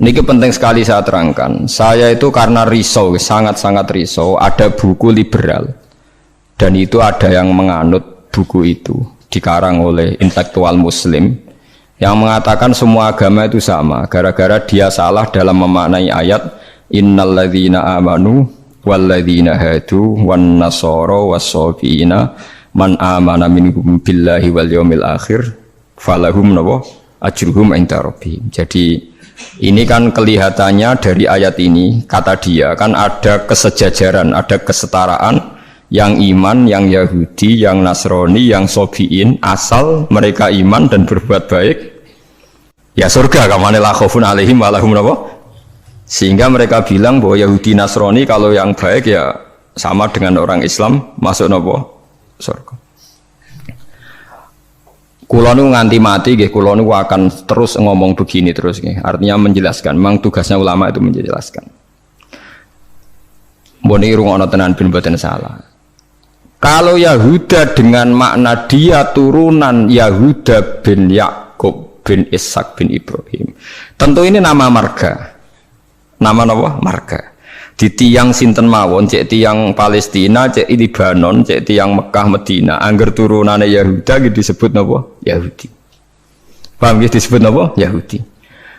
Niki penting sekali saya terangkan. Saya itu karena risau, sangat-sangat risau. Ada buku liberal dan itu ada yang menganut buku itu, dikarang oleh intelektual Muslim yang mengatakan semua agama itu sama. Gara-gara dia salah dalam memaknai ayat innalladzina amanu walladzina hadu wan nasara was-sabiina man amana minhum billahi wal yaumil akhir falahum ajruhum inda rabbihim. Jadi ini kan kelihatannya dari ayat ini, kata dia kan ada kesejajaran, ada kesetaraan yang iman, yang Yahudi, yang Nasrani, yang Sobiin, asal mereka iman dan berbuat baik ya surga, kamane la khaufun alaihim wa lahum sehingga mereka bilang bahwa Yahudi Nasrani kalau yang baik ya sama dengan orang Islam masuk surga. Kulo nu nganti mati nggih, kulo nu akan terus ngomong begini terus nggih. Artinya menjelaskan, memang tugasnya ulama itu menjelaskan. Mbone rungokno tenan ben mboten salah. Kalau Yahuda dengan makna dia turunan Yahuda bin Yakub bin Ishak bin Ibrahim. Tentu ini nama marga. Nama marga. Di tiang sinten mawon, cek tiang Palestina, cek Libanon, cek tiang Mekah Medina, angger turunane Yahuda gitu disebut Yahudi. Paham gitu disebut Yahudi.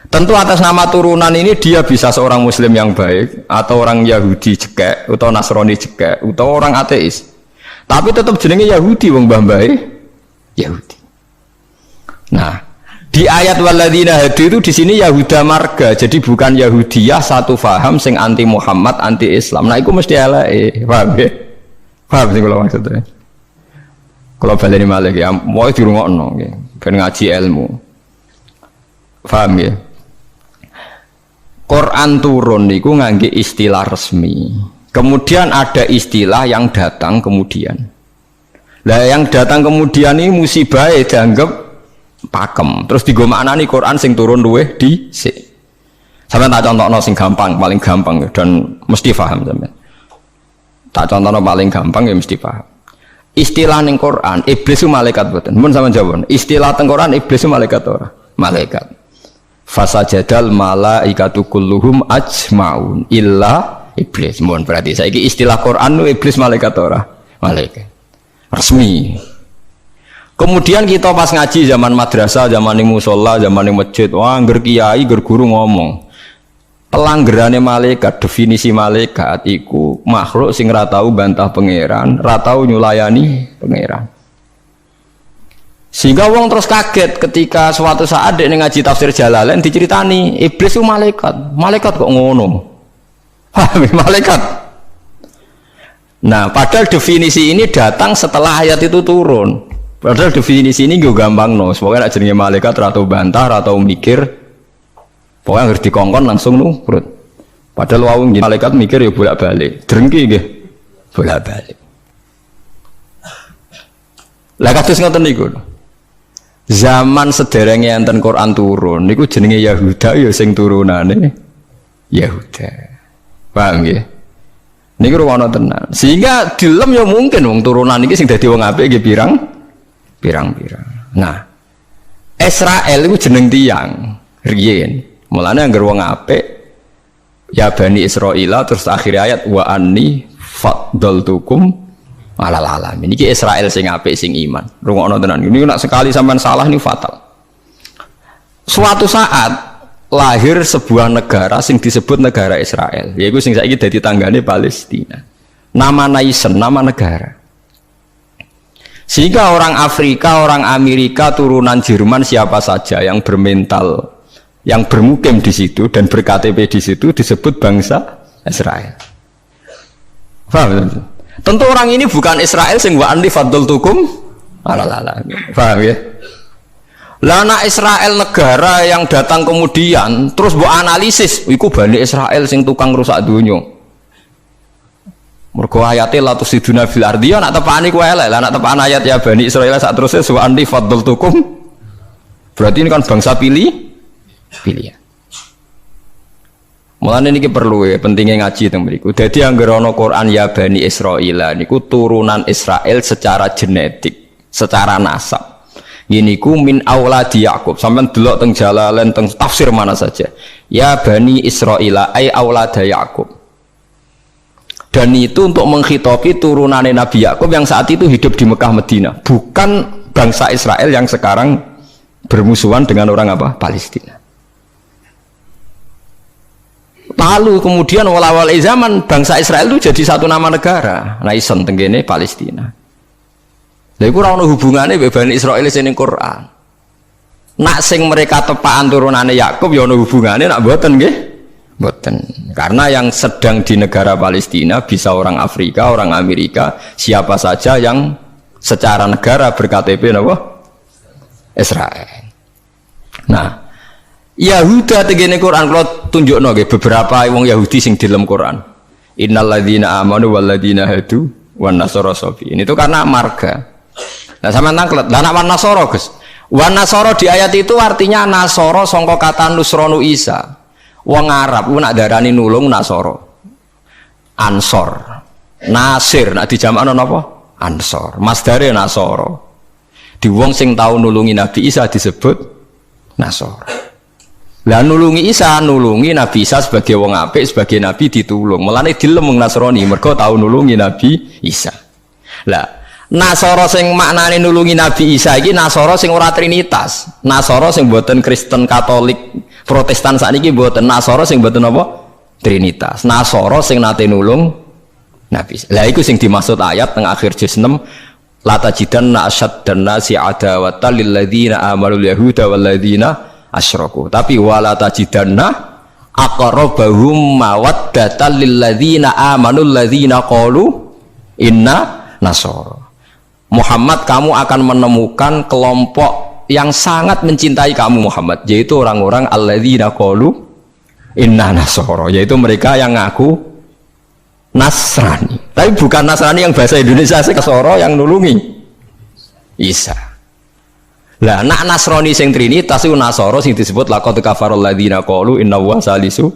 Tentu atas nama turunan ini dia bisa seorang Muslim yang baik atau orang Yahudi cekek atau Nasrani cekek atau orang ateis. Tapi tetap jenenge Yahudi wong mbah-mbahe Yahudi. Nah, di ayat walladzina hadu itu di sini Yahuda marga, jadi bukan Yahudiyah satu faham sing anti Muhammad, anti Islam. Nah, itu mesti eleke, paham ya? Paham sih kalau maksudnya. Kalau baleni malih ya, mau dirungokno nggih, ben ngaji ilmu. Paham ya? Quran turun niku ngangge istilah resmi. Kemudian ada istilah yang datang kemudian. Lah yang datang kemudian ini musibah dianggap pakem, terus digo maknani Quran sing turun luweh dhisik. Sampeyan tak contohno sing gampang, paling gampang dan mesti paham sampeyan. Tak contohno paling gampang ya mesti paham. Istilah ning Quran, iblis itu malaikat mboten. Mun sampeyan jawab, istilah teng Quran iblis itu malaikat ora? Malaikat. Fasajadal malaikatu kulluhum ajmaun illa iblis. Mun berarti saiki istilah Quran iblis malaikat ora? Malaikat. Resmi. Kemudian kita pas ngaji zaman madrasah, zaman di musola, zaman di masjid, wah angger kiai, angger guru ngomong pelanggerane malaikat, definisi malaikat iku makhluk sing ra tau bantah pangeran, ra tau nyulayani pangeran. Sehingga wong terus kaget ketika suatu saat dek ngaji tafsir Jalalain diceritani iblis itu malaikat. Malaikat kok ngono? Malaikat. Nah, padahal definisi ini datang setelah ayat itu turun. Padahal definisi ini gue gampang no, pokoknya nak jenenge malaikat atau bantah atau mikir, pokoknya harus dikongkon langsung nurut. Padahal wawung malaikat mikir ya bolak balik, drengki gih, bolak balik. Lah kados ngoten niku. Zaman sederenge enten Quran turun, niku jenenge Yahuda ya sing turunane Yahuda. Paham nggih? Niku ruwono tenan. Sehingga dilem ya mungkin wong turunan iki sing dadi wong apik nggih pirang-pirang. Nah, Israel itu jeneng tiang riyen. Mulane anggere wong apik ya Bani Israila terus akhir ayat wa anni faddaltukum alal alamin. Iki Israel sing apik sing iman. Rungokno tenan. Ini nek sekali sampean salah ini fatal. Suatu saat lahir sebuah negara sing disebut negara Israel. Yaiku sing saiki dadi tanggane Palestina. Nama nation, nama negara. Sehingga orang Afrika, orang Amerika, turunan Jerman siapa saja yang bermental, yang bermukim di situ dan berKTP di situ disebut bangsa Israel. Paham? Tentu orang ini bukan Israel sing wa anni faddaltukum alal. Paham ya? Lah anak Israel negara yang datang kemudian terus mbok analisis, iku Bani Israel sing tukang rusak dunya. Mergo ayate la tusiduna fil ardi ya nak tepani ku elek. Lah nak tepan ayat ya Bani Israil sak terusé wa anni faddaltukum. Berarti ini kan bangsa pilihan. Mulane niki perlu ya pentingnya ngaji teng mriku. Dadi anggere ana Quran ya Bani Israil niku turunan Israel secara genetik, secara nasab. Ini ku min auladi Yakub. Sampeyan delok teng Jalalain teng tafsir mana saja. Ya bani Israila ay aulada Yakub. Dan itu untuk menghitopi turunannya Nabi Yakub yang saat itu hidup di Mekah Medina, bukan bangsa Israel yang sekarang bermusuhan dengan orang apa? Palestina. Lalu kemudian awal-awal zaman bangsa Israel itu jadi satu nama negara. Nah isen tenggene Palestina. Lha iku ora ono hubungane mbek Bani Israil sing ning Quran. Nak sing mereka tepaan turunane Yakub ya ono hubungane, nak mboten nggih? Mboten. Karena yang sedang di negara Palestina bisa orang Afrika, orang Amerika, siapa saja yang secara negara berKTP napa? Israel. Nah, Yahuda tegene Quran kalau tunjukno nggih beberapa wong Yahudi sing di dalam Quran. Innalladzina amanu walladzina hadu wan nasara sabi. Ini itu karena marga. Nah sama tangklet. Lah nek wan nasara, Gus. Wan nasara di ayat itu artinya nasara sangka kata nusronu Isa. Wong Arab ku nak darani nulung nasara. Ansor. Nasir nak dijamakno napa? Ansor. Masdare nasara. Di wong sing tau nulungi Nabi Isa disebut nasara. Lah nulungi Isa, nulungi Nabi Isa sebagai wong apik, sebagai nabi ditulung. Mulane dilem wong Nasrani mergo tau nulungi Nabi Isa. Lah Nasara sing maknane nulungi Nabi Isa iki Nasara sing ora trinitas. Nasara sing mboten Kristen Katolik Protestan sakniki mboten. Nasara sing mboten apa? Trinitas. Nasara sing nate nulung Nabi Isa. Lah iku sing dimaksud ayat teng akhir juz 6 la tajidanna asyaddan nasi adawatan lil ladzina amanu yahuda wal ladzina asyraku. Tapi wala tajidanna aqrabahum mawaddatan lil ladzina amanu alladzina qalu inna nasara. Muhammad, kamu akan menemukan kelompok yang sangat mencintai kamu Muhammad, yaitu orang-orang alladzina qalu inna nasara, yaitu mereka yang ngaku Nasrani. Tapi bukan Nasrani yang bahasa Indonesia Nasara yang nulungi Isa. Lah nak Nasrani sing trinitas iku Nasara sing disebut laqad kafarul ladzina qalu inna wa salisu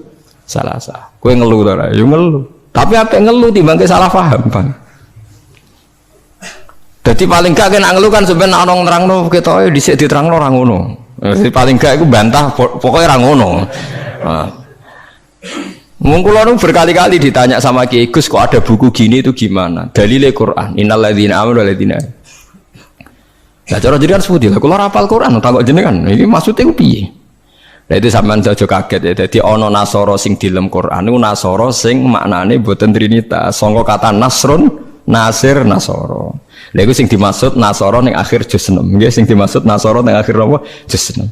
salasa. Kowe ngelu to ora? Yo ngelu. Tapi apik ngelu timbang salah paham, Bang. Jadi paling gak kena ngelu kan sebenarnya orang nerangno ketoke dhisik diterangno ora ngono. Jadi paling gak iku bantah pokoknya ora ngono. Nah. Mung kula nu berkali-kali ditanya sama Kiai Gus kok ada buku gini itu gimana? Dalile Quran, innal ladzina amanu wal ladzina. Lah cara jenengan sepundi? Lah kula hafal Quran takok jenengan. Iki maksudnya ku piye? Lah itu sampean aja kaget ya. Dadi ana Nasara sing di dalam Quran niku Nasara sing maknane boten trinitas. Sangka kata Nasrun, Nasir, Nasara. Lha iku sing dimaksud Nasara ning akhir juz 6. Nggih sing dimaksud Nasara ning akhir apa? Juz 6.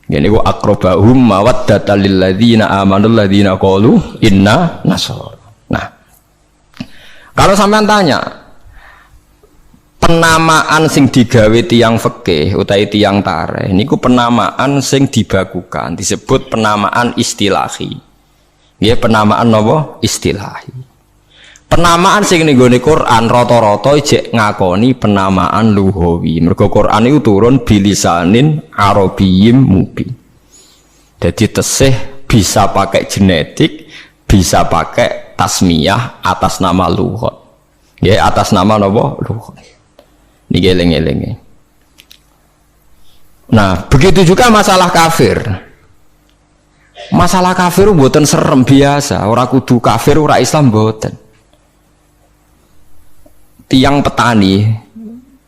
Ngene iku aqrabahum mawaddatan lil ladzina amanu ladzina qalu inna nasara. Nah, kalau sampean tanya penamaan sing digawe tiyang fikih utawi tiyang tarikh niku penamaan sing dibakukan disebut penamaan istilahi. Nggih penamaan napa? Istilahi. Penamaan sing ning gone Quran rata-rata jek ngakoni penamaan lughawi. Mergo Quran itu turun bilisanin arabiyyim mubin. Jadi tesih bisa pakai genetik, bisa pakai tasmiyah atas nama lughat. Nggih atas nama napa? Lughat. Niki eling-elinge. Nah, begitu juga masalah kafir. Masalah kafir mboten serem biasa, ora kudu kafir ora Islam mboten. Tiang petani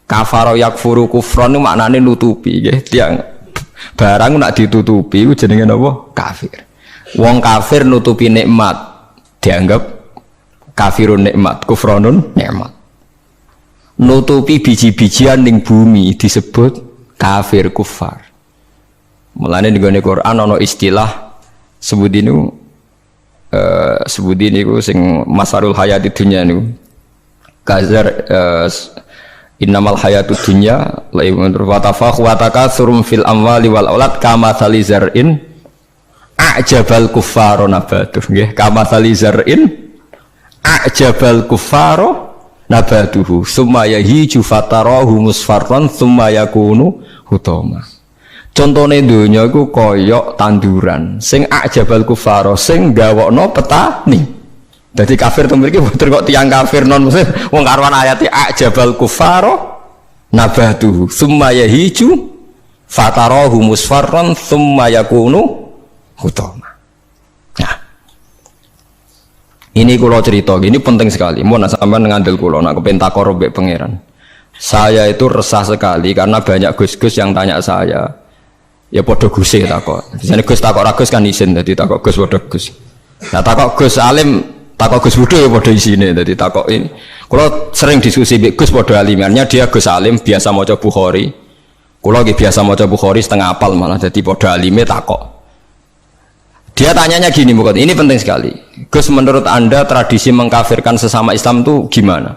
kafaro yakfuru kufron itu maknanya nutupi ya. Tiang barang nak ditutupi itu jenenge apa? Kafir. Wong kafir nutupi nikmat dianggap kafirun nikmat, kufronun nikmat. Nutupi biji-bijian ning bumi disebut kafir kufar. Mulane di Quran ana istilah sebut niku sing masarul hayati dunya niku kazar innamal hayatud dunya laibun wa tafakhu wa takatsurum fil amwali wal aulad kama salizar'in a'jabal kuffara nabatuh nggih kama salizar'in a'jabal kuffara nabatuhu summa yahiju fatarahu musfarran summa yakunu hutama. Contone donya iku kaya tanduran sing a'jabal kuffara sing gawokno petani. Jadi kafir itu memiliki kok tiang kafir non muslim wong karuan ayati ajabal kufaro nabatuhu tsumma yahiju fatarahu musfarran tsumma yakunu hutama. Nah, ini kula cerita, ini penting sekali. Mun sampean ngandel kula nak kepen takor mbek pangeran. Saya itu resah sekali karena banyak gus-gus yang tanya saya. Ya padha guse takok. Biasane Gus takok ra Gus kan isin, dadi takok Gus padha Gus. Nah takok Gus alim, takok Gus Budho ya padha isine, dadi takok ini. Kula sering diskusi mbek Gus padha alimannya, dia Gus alim biasa maca Bukhari. Kula nggih biasa maca Bukhari setengah apal malah, dadi padha alime takok. Dia tanyanya gini, bukan ini penting sekali. Gus, menurut Anda tradisi mengkafirkan sesama Islam itu gimana?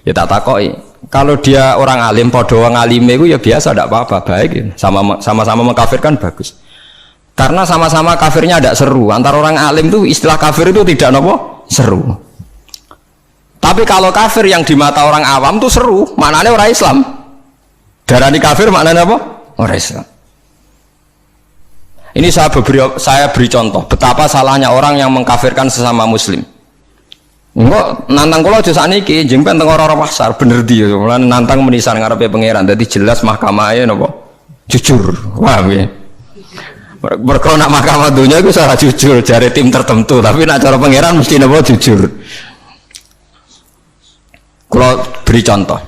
Ya tak takoki. Kalau dia orang alim, podo orang alime itu ya biasa, tidak apa-apa, baik ya. Sama-sama mengkafirkan bagus. Karena sama-sama kafirnya tidak seru. Antara orang alim itu istilah kafir itu tidak nopo seru. Tapi kalau kafir yang di mata orang awam itu seru, maknanya orang Islam. Darani kafir maknanya apa? Orang Islam. Ini saya beri contoh betapa salahnya orang yang mengkafirkan sesama Muslim. Enggak nantang kula aja sakniki jengpen teng ora-ora pasar bener di mulane nantang menisan ngarepe pangeran dadi jelas mahkamahe napa jujur. Paham ya? Mergo nak mahkamah dunia iku ora jujur jare tim tertentu, tapi nak cara pangeran mesti napa jujur. Kula beri contoh.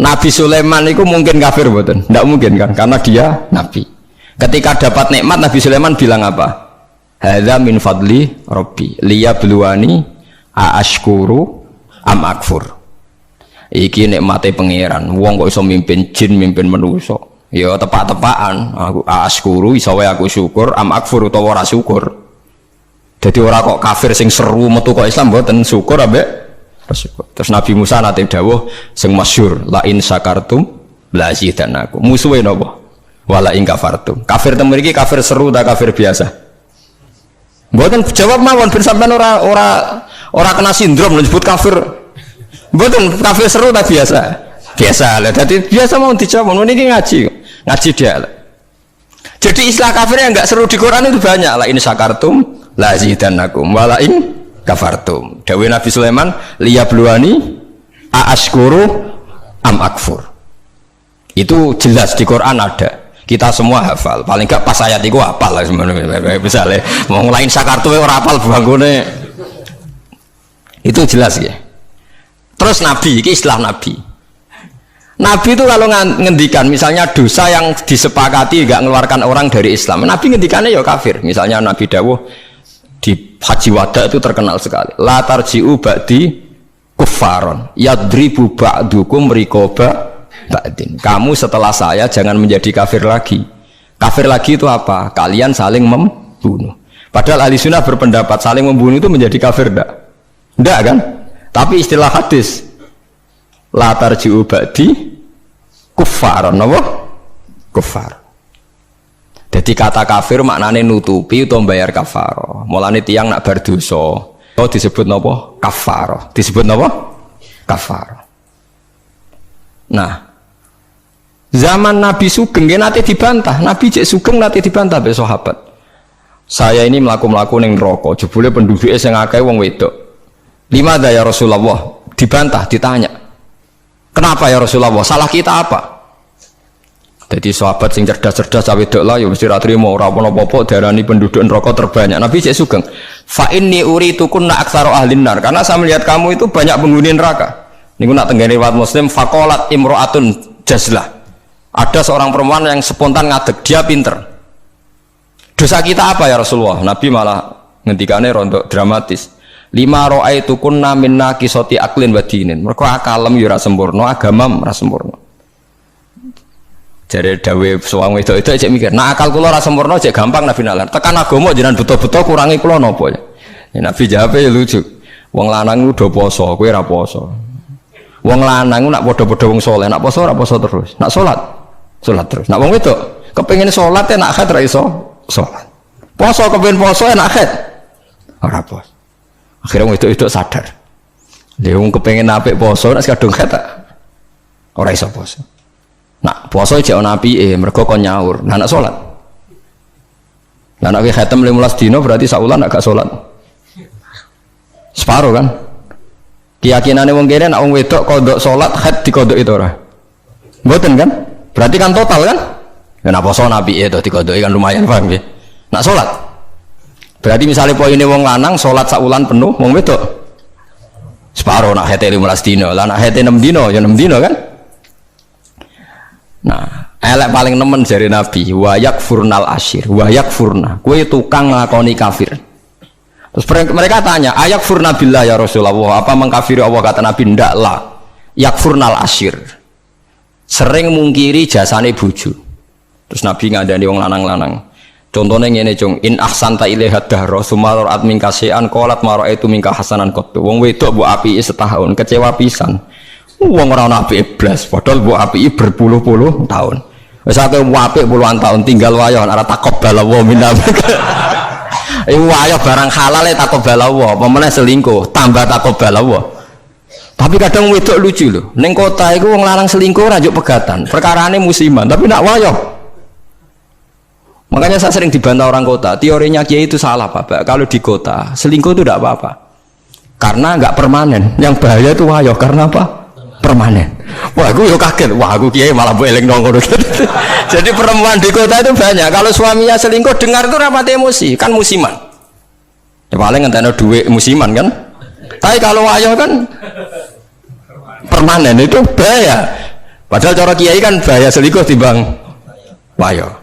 Nabi Sulaiman itu mungkin kafir mboten? Ndak mungkin kan karena dia nabi. Ketika dapat nikmat Nabi Sulaiman bilang apa? Hadza min fadli rabbi liyabluwani aashkuru am akfur. Iki nikmate pangeran. Wong kok iso mimpin jin, mimpin manusa. Ya tepak-tepakan. Aku aashkuru iso wae aku syukur, am akfur utawa ora syukur. Jadi ora kok kafir sing seru metu kok Islam mboten syukur ambek syukur. Terus Nabi Musa nate dawuh sing masyhur la in syakartum la zidanakum. Musuhe napa? Wala in kafartum. Kafir teng mriki kafir seru ta kafir biasa? Mboten jawab mawon ben sampean ora kena sindrom nyebut kafir. Mboten kafir seru ta biasa? Biasa lah. Dadi biasa mau dijawab niki ngaji dia. Jadi istilah kafir yang enggak seru di Quran itu banyak. La in syakartum la zidanakum wala in kafartum. Dawuh Nabi Sulaiman liyabluwani aashkuru am akfur. Itu jelas di Quran ada. Kita semua hafal, paling enggak pas ayat itu hafal lah sebenarnya. Misalnya mau ngelain sakartu orang hafal bangunnya itu jelas ya. Terus Nabi, ini istilah Nabi. Nabi itu kalau ngendikan misalnya dosa yang disepakati enggak mengeluarkan orang dari Islam, Nabi ngendikannya ya kafir. Misalnya Nabi dawuh di Haji Wada itu terkenal sekali. La tarji'u ba'di kuffaron yadribu ba'dukum riqaba ba'din. Kamu setelah saya jangan menjadi kafir lagi. Kafir lagi itu apa? Kalian saling membunuh. Padahal ahli sunnah berpendapat saling membunuh itu menjadi kafir enggak? Enggak kan? Tapi istilah hadis la tarji'u ba'di kuffaron, apa? Kuffar. Jadi kata kafir maknanya nutupi atau bayar kafaroh. Mulane tiyang nak berdosa disebut napa? Kafaroh. Disebut napa? Kafaroh. Nah, zaman Nabi Sugeng nanti dibantah, Nabi cek Sugeng nanti dibantah be sahabat. Saya ini melaku ning neraka, jebule penduduknya sing akeh wong wedok. Lima ya Rasulullah, dibantah, ditanya. Kenapa ya Rasulullah? Salah kita apa? Jadi sahabat sing cerdas-cerdas cawe wedok lah ya mesti ra trimo ora apa-apa darani penduduk neraka terbanyak. Nabi cek Sugeng, fa inni uritukunna aktsaru ahlin nar. Karena saya melihat kamu itu banyak penghuni neraka. Niku nak tenggene riwayat Muslim faqalat imro'atun jazlah. Ada seorang perempuan yang spontan ngadeg, dia pinter. Dosa kita apa ya Rasulullah? Nabi malah ngendikane rontok dramatis. Lima ra'aitukunna min naqisati aqlin wa dinin. Mergo akalem ya ora sempurna, agamam ora sempurna. Jare dawe suwang wedok itu cek mikir, nah akal kula ora sempurna cek gampang Nabi nalar. Tekan agama jenengan betul-betul kurangi kula napa ya? Nabi jawab ya lucu. Wong lanang udah poso, kowe ora poso. Wong lanang nak padha-padha wong saleh, nak poso ora poso terus. Nak salat terus. Nak wong wedok kepengin salat nak haid ra iso salat. Poso kepengin poso nak haid ora poso. Akhirnya wong wedok sadar. Lha wong kepengin apik poso nak kadung haid ora iso poso. Nak poso jek ana apike mergo kon nyaur. Nah nak salat. Lah nek khatam 15 dina berarti saulan nak gak salat. Separo kan? Keyakinane wong kene nek wong wedok kodok salat haid dikodok itu ora. Mboten kan? Berarti kan total kan? Ya napa poso nabi itu dikodoki kan lumayan paham nggih. Nak salat. Berarti misalnya poine wong lanang salat sak wulan penuh, wong wedok separo nak haid 15 dina. Lah nak haid 6 dina ya 6 dina kan? Nah, elek paling nemen jare nabi, wa yakfurnal asyir, wa yakfurna. Kowe tukang nglakoni kafir. Terus mereka tanya, ayak furna billah ya Rasulullah, apa mengkafiri Allah? Kata Nabi, ndak lah. Yakfurnal asyir, sering mungkiri jasane bojo. Terus Nabi ngandani wong lanang-lanang. Contohnya ngene cung, in ahsanta ilaiha dahra sumaror admin kasean qolat maro itu mingka hasanan qattu. Wong wedok mbok apiki setahun, kecewa pisan. Wong ora ana apike blas, padahal mbok apiki berpuluh-puluh tahun. Wis akeh apik puluhan tahun tinggal wayo ora taqabbal wa minna. Wayo barang halal taqabbal Allah, apa meneh selingkuh tambah taqabbal Allah. Tapi kadang wedok lucu loh. Ning kota iku wong lanang selingkuh ora njuk pegatan. Perkarane musiman, tapi nak wayo. Makanya saya sering dibantah orang kota. Teorinya Kiai itu salah, Pak. Kalau di kota selingkuh itu tidak apa-apa. Karena nggak permanen. Yang bahaya itu wayo karena apa? Permanen. Wah, aku yo kaget. Wah, aku Kiai malah mbok eling nongol. Jadi perempuan di kota itu banyak. Kalau suaminya selingkuh, dengar itu rapat emosi, kan musiman. Ya paling ngenteni duit musiman kan. Tapi kalau wayo kan permanen, itu bahaya. Padahal cara Kiai kan bahaya selingkuh timbang wayo.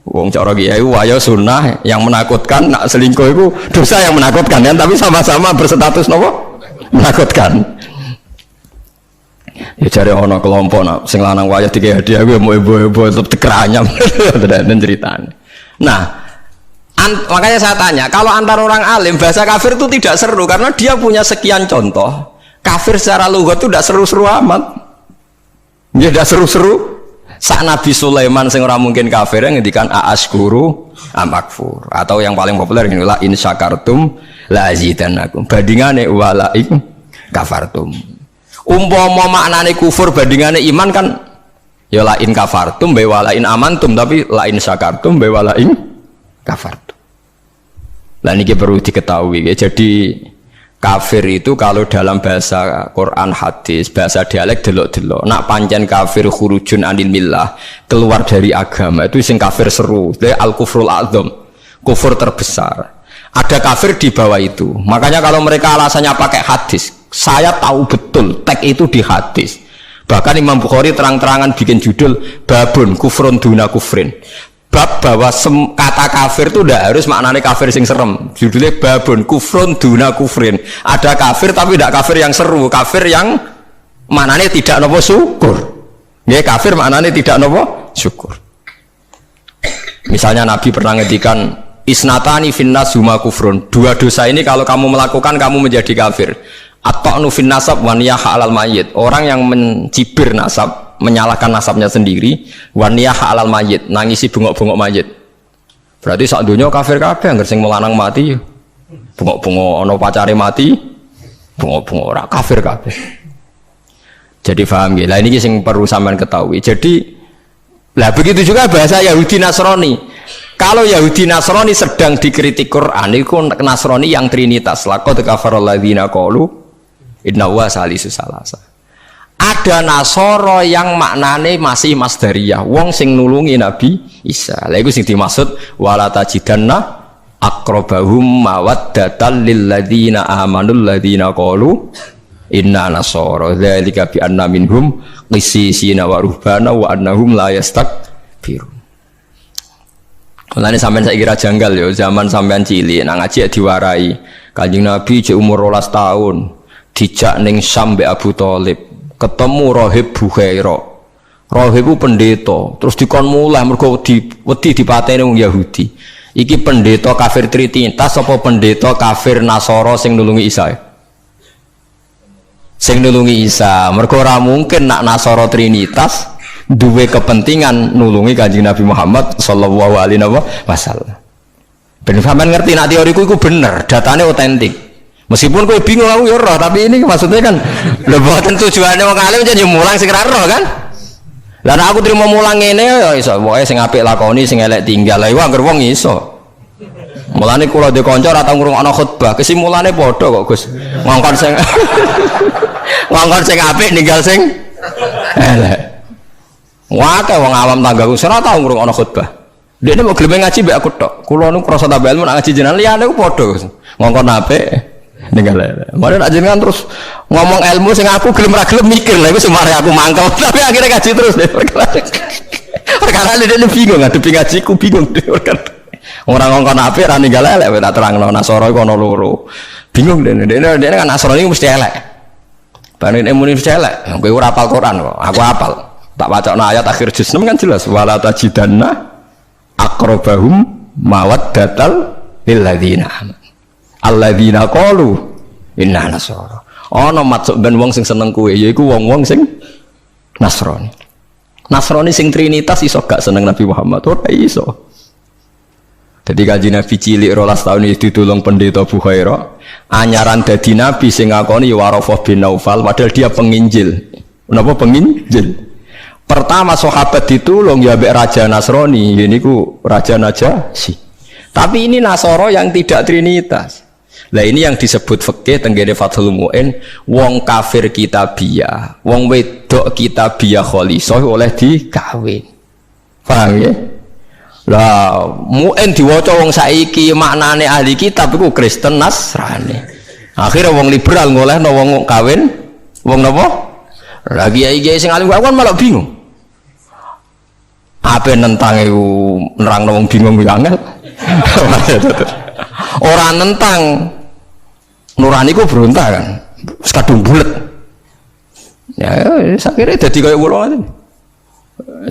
Wong cara Kiai wayo sunnah yang menakutkan, nak selingkuh itu dosa yang menakutkan kan, tapi sama-sama berstatus nopo menakutkan. Ya cari ono kelompok nak sing lanang wayah tiga hadiah gue mau ibu-ibu tetap dikeranyam dan ceritanya. Nah, makanya saya tanya, kalau antar orang alim bahasa kafir itu tidak seru karena dia punya sekian contoh. Kafir secara lughat itu tidak seru-seru amat. Dia tidak seru-seru. Sak Nabi Sulaiman sing ora mungkin kafir ngendikan aaskuru amakfur, atau yang paling populer ini la in syakartum la azidannakum. Bandingane wala in kafartum. Umpama maknane kufur bandingane iman kan ya la in kafartum be wala in amantum, tapi la in syakartum be wala in kafartum. Lah niki perlu diketahui ya. Jadi kafir itu kalau dalam bahasa Quran hadis, bahasa dialek delok-delok. Nak pancen kafir khurujun anil millah, keluar dari agama, itu sing kafir seru. Itu al kufrul adzam, kufur terbesar. Ada kafir di bawah itu. Makanya kalau mereka alasannya pakai hadis, saya tahu betul teks itu di hadis. Bahkan Imam Bukhari terang-terangan bikin judul babun kufrun duna kufrin. Bab bahwa kata kafir itu tidak harus maknanya kafir sing serem. Judulnya babun kufrun duna kufrin. Ada kafir tapi tidak kafir yang seru, kafir yang maknanya tidak nopo syukur. Ya kafir maknanya tidak nopo syukur. Misalnya Nabi pernah ngedikan isnatani finnas huma kufrun. Dua dosa ini kalau kamu melakukan kamu menjadi kafir. At-ta'nu fin nasab wa niyaha 'alal mayyit. Orang yang mencibir nasab, menyalahkan nasabnya sendiri, wa niyaha 'alal mayyit, nangisi bengok-bengok mayit. Berarti sak donya kafir kabeh anggere sing melanang mati. Bengok-bengok ana pacare mati, bengok-bengok ora kafir kabeh. Jadi paham nggih. Lah ini sing perlu sampean ketahui. Jadi lah begitu juga bahasa Yahudi Nasrani. Kalau Yahudi Nasrani sedang dikritik Quran, itu Nasrani yang trinitas. Laqad kafaral ladzina qalu inna huwa salisu salasa. Ada Nasoro yang maknane masih masdariyah, wong sing nulungi Nabi Isa. Lha iku sing dimaksud wala tajidanna aqrabahum mawaddatan lil ladzina amanul ladzina qalu inna nasara dzalika bi anna minhum qissisina wa ruhbana wa annahum la yastakbirun. Mulane sampean saiki kira janggal ya, zaman sampean cilik nang ngaji diwarai. Kanjeng Nabi cek umur 12 tahun. Dijak ning Syam mbek Abu Thalib, ketemu Rahib Bukhaira. Rahib ku pendeta, terus dikon mulai mergo wedi dipateni wong Yahudi. Iki pendeta kafir trinitas apa pendeta kafir Nasara sing nulungi Isa? Sing nulungi Isa. Mergo ora mungkin nak Nasara trinitas duwe kepentingan nulungi Kanjeng Nabi Muhammad sallallahu alaihi wasallam. Ben sampean ngerti nak teoriku iku bener, datane otentik. Meskipun kowe bingung aku ya roh, tapi ini maksudnya kan lho boten tujuane wong alim jan mulang sing ra roh kan. Lah nek aku trimo mulang ngene ya iso, pokoke sing apik lakoni, sing elek tinggal. Lah iku anggere wong iso. Mulane kula ndek kanca ora tau ngrungokno khutbah, kesimulane padha kok Gus. Ngongkon sing ngongkon sing apik ninggal sing elek. Wae wong awam tanggaku ora tau ngrungokno khutbah. Dekne mau gelem ngaji mbek aku tok. Kula nu krasa tambah ilmu nak ngaji jenengan liyane ku padha Gus. Ngongkon apik ninggal elek. Mare nak jenengan terus ngomong ilmu sing aku gelem ra gelem mikir lha iku semare aku mangkel. Tapi akhirnya ngaji terus deh. Perkara dekne bingung ngadepi ngajiku bingung deh. Orang ngongkon apik ra ninggal elek wis tak terangno Nasara iku ana loro. Bingung dene kan Nasara iki mesti elek. Bareng muni mesti elek. Kowe ora hafal Quran kok. Aku hafal. Tak wacana ayat akhir juz 6 kan jelas wala tajidanna aqrabahum mawaddatal lil ladzina alladzina qalu inna nasara. Ana maksud ben wong sing seneng kowe yaiku wong-wong sing Nasrani. Nasrani sing trinitas iso gak seneng Nabi Muhammad ora iso. Jadi kaji Nabi cilik 12 tahun itu ditulung pendeta Bukhairah anyaran dadi Nabi sing ngakoni Warafah bin Naufal padahal dia penginjil. Kenapa penginjil? Pertama sahabat ditulung ya mbek Raja Nasrani, ini ku Raja Najasyi. Tapi ini Nasara yang tidak trinitas. Lah ini yang disebut fikih tenggene Fathul Mu'in, wong kafir kitabiyah, wong wedok kitabiyah khalisah oleh dikawin. Paham ya? Lah Mu'in diwaca wong saiki maknane ahli kitab iku Kristen Nasrani. Akhirnya wong liberal ngolehno wong kawin wong napa? Lagi kiai sing alim kan malah bingung. Apa nentang iku nerangno wong bingung yo angel. Ora nentang nurani ku berontak kan. Wis kadung bulet. Ya sakire dadi kaya kula ngoten.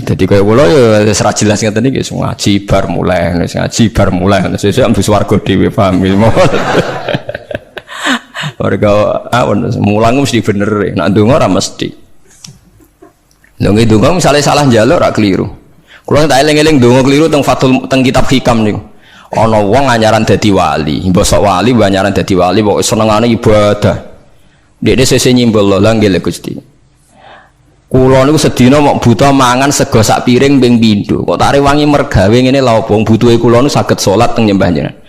Dadi kaya kula ya wis ra jelas ngeten iki ngaji bar mulai, ngaji bar mulai. Sesuk ambus warga dhewe paham iki. Warga mulang mesti bener, nak ndonga ora mesti. Lha ndonga misale salah njaluk ora keliru. Kula tak eling-eling ndonga keliru teng Fathul teng kitab Hikam niku. Ana wong anyaran dadi wali, mbosok wali anyaran dadi wali pokoke senengane ibadah. Dekne sesuk nyimbol lha nggih Gusti. Kula niku sedina mok buta mangan sego sak piring ping pindho. Kok tak rewangi mergawe ngene lha opo butuhe kula niku saged salat teng nyembah jenengan.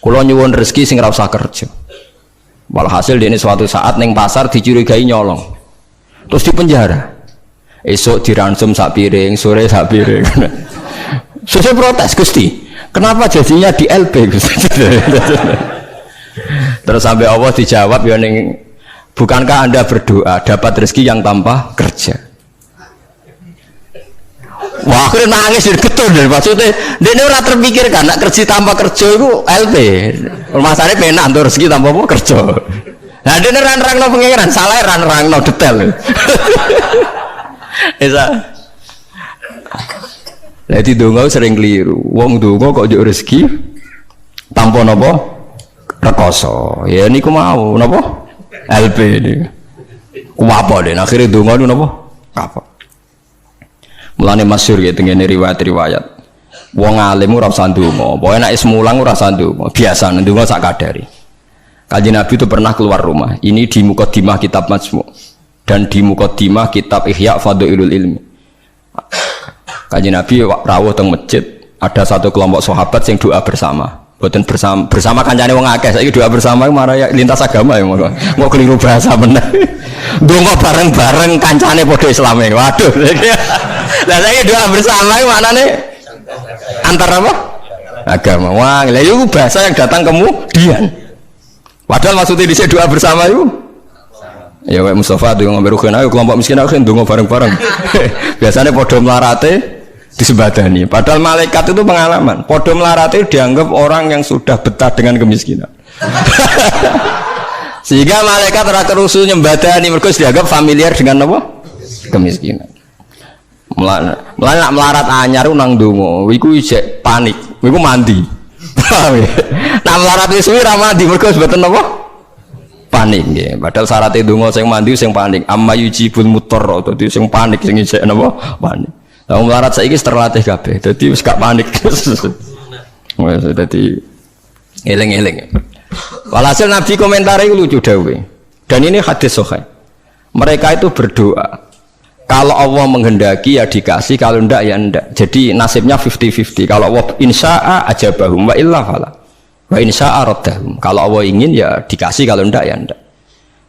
Kula nyuwun rezeki sing ora usah kerja. Walhasil dene suatu saat ning pasar dicurigai nyolong. Terus dipenjara. Esok diransum sak piring, sore sak piring. Sesuk protes Gusti. Kenapa jadinya di LP Gusti? Terus sampai Allah dijawab ya ning bukankah Anda berdoa dapat rezeki yang tanpa kerja? Wah, akhirnya nangis getun deh. Maksudnya, dia ora terpikirkan nak kerja tanpa kerja itu LP. Masalahnya penak untuk rezeki tanpa apa kerja. Nah, dia nerang-nerang pengiran, salah nerang-nerang detail. Esa. Jadi donga sering keliru. Wong donga kok njuk rezeki tanpa napa rekoso. Ya niku mau napa? LP ini. Ku apa deh? Akhirnya donga niku napa? Apa? Mulane masyhur ya tengene riwayat-riwayat. Wong alim ora usah ndonga, pokoke nek semulang ora usah ndonga, biasa ndonga sak kadare. Kanjeng Nabi itu pernah keluar rumah. Ini di Muqaddimah kitab Majmu' dan di Muqaddimah kitab Ihya Fadhailul Ilmi. Kanjeng Nabi rawuh teng masjid, ada satu kelompok sahabat yang doa bersama. Boten bersama kancane wong akeh. Saiki doa bersama marah ya lintas agama ya mau keliru bahasa bener. Donga bareng-bareng kancane padha Islame. Waduh. Lah saiki doa bersama iki maknane antar apa? Agama. Wah, lha iku bahasa yang datang kemudian. Padahal maksudnya dhisik doa bersama itu ya wae Mustafa donga berugen ayo kelompok miskin ayo donga bareng-bareng. Biasanya padha melarate disembadani. Padahal malaikat itu pengalaman. Padha melarate dianggap orang yang sudah betah dengan kemiskinan. Sehingga malaikat ora kerusu nyembadani mergo dianggap familiar dengan apa? Kemiskinan. Mulane nak melarat anyar nang donga, iku isih panik. Iku mandi. Nak melarat wis suwi ra mandi mergo mboten apa? Panik nggih. Padahal syaratnya donga sing mandi sing panik. Amma yujibul mutarra, dadi sing panik sing isih napa? Panik. Lah melarat saiki terlatih kabeh. Dadi wis gak panik. Wes dadi eling-eling. Walhasil Nabi komentari lucu dawuhe. Dan ini hadis sahih. Mereka itu berdoa. Kalau Allah menghendaki ya dikasih, kalau ndak ya ndak. Jadi nasibnya 50-50. Kalau Allah insya'a ajabahum wa illa fala. Wa insya aradahum. Kalau Allah ingin ya dikasih, kalau enggak ya enggak.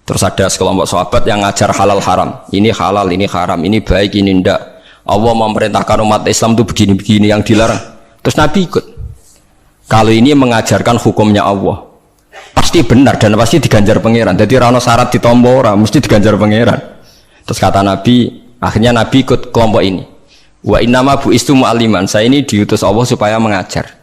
Terus ada sekelompok sahabat yang ngajar halal haram. Ini halal, ini haram, ini baik, ini enggak. Allah memerintahkan umat Islam itu begini-begini yang dilarang. Terus Nabi ikut. Kalau ini mengajarkan hukumnya Allah, pasti benar dan pasti diganjar pangeran. Jadi rano syarat ditompo ora, mesti diganjar pangeran. Terus kata Nabi, akhirnya Nabi ikut kelompok ini. Wa innama bu'istu mu'alliman. Saya ini diutus Allah supaya mengajar.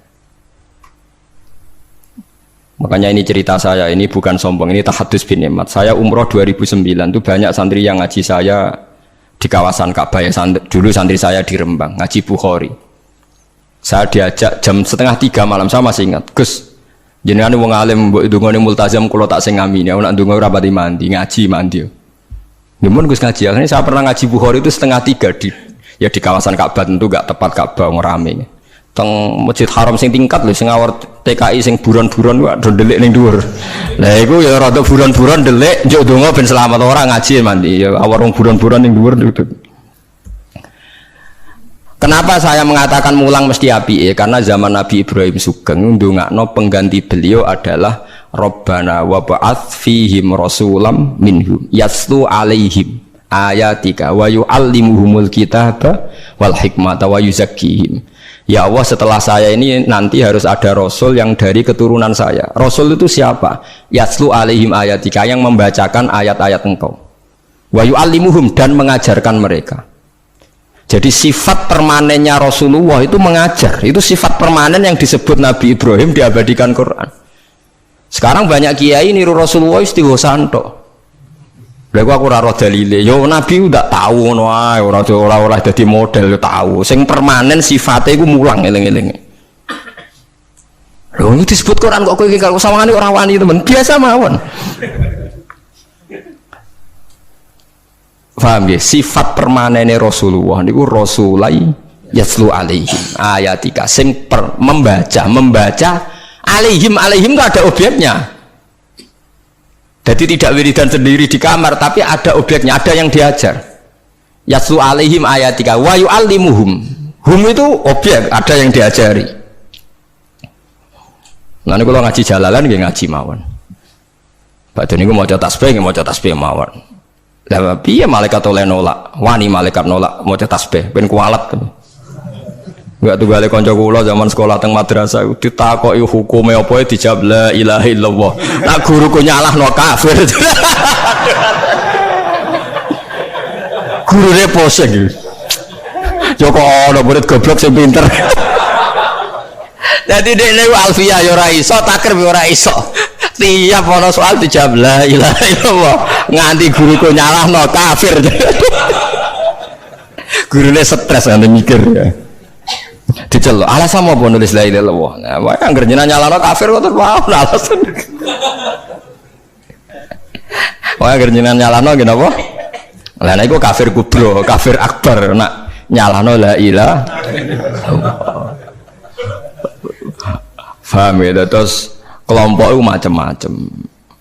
Makanya ini cerita saya, ini bukan sombong, ini tahadus bin nikmat. Saya umroh 2009 itu banyak santri yang ngaji saya di kawasan Ka'bah ya, dulu santri saya di Rembang, ngaji Bukhari. Saya diajak jam 2:30 malam, saya masih ingat. Gus, jenengan wong alim mbok ndongane multazam kula tak sing ngamini, nek ndonga ora pati mandi, ngaji mandi. Nyuwun Gus ngaji. Akhirnya saya pernah ngaji Bukhari itu 2:30 di kawasan Ka'bah, tentu enggak tepat Ka'bah wong rame. Teng Masjid Haram sing tingkat lho, sing awar TKI sing buron-buron wae do ndelik ning dhuwur. Lah iku ya rada buron-buron ndelik njuk donga ben selamat ora ngaji mandi ya awar wong buron-buron ning dhuwur. Kenapa saya mengatakan mulang mesti apike? Karena zaman Nabi Ibrahim Sugeng ndongakno pengganti beliau adalah Rabbana wa ba'ats fihim rasulam minhum yaslu alaihim ayatika wa yu'allimuhumul kitaba wal hikmata wa yuzakkihim. Ya Allah, setelah saya ini nanti harus ada Rasul yang dari keturunan saya. Rasul itu siapa? Yaslu alaihim ayatika, yang membacakan ayat-ayat engkau. Wa yu'allimuhum, dan mengajarkan mereka. Jadi sifat permanennya Rasulullah itu mengajar. Itu sifat permanen yang disebut Nabi Ibrahim diabadikan Quran. Sekarang banyak kiai niru Rasulullah istighosanto. Lha aku ora roh dalile. Yo Nabi udah tahu ngono ae, ora dadi model yo tahu. Sing permanen sifate iku mulang eling-eling. Lho itu disebut Quran kok kowe iki kalau sawangane ora wani temen. Biasa mawon. Paham ya? Sifat permanene Rasulullah niku rasulai yaslu alaihim ayatika sing membaca alaihim enggak ada objeknya. Jadi tidak wiridan sendiri di kamar, tapi ada objeknya, ada yang diajar. Yaslu alaihim ayatika wa yu'allimuhum. Hum itu objek, ada yang diajari. Nah ini kalau ngaji jalalan, ngaji mawon. Pak Doni mau tasbih mawon. Lah piye malaikat oleh nolak, wani malaikat nolak mau tasbih, ben kualat. Enggak tuh balik konco kula zaman sekolah teng madrasah ditakoki hukume apa dijawab la ilaha illallah. Lah guruku nyalahno kafir. Gurune poseng. Yo kok ana murid goblok sing pinter. Dadi dekne alfiyah yo ora iso, takrib yo ora iso. Tiap ana soal dijawab la ilaha illallah. Nganti guruku nyalahno kafir. Gurune stres nganti mikir ya. Dicelok alasan apa nulis la ilaha illallah. Nah, wae anggere jenengan nyalano kafir kok terus wae alasan. Wae anggere jenengan nyalano nggih napa? Lah nek iku kafir kubro, kafir akbar nak nyalano la ilaha. Paham ya, terus kelompok itu macam-macam.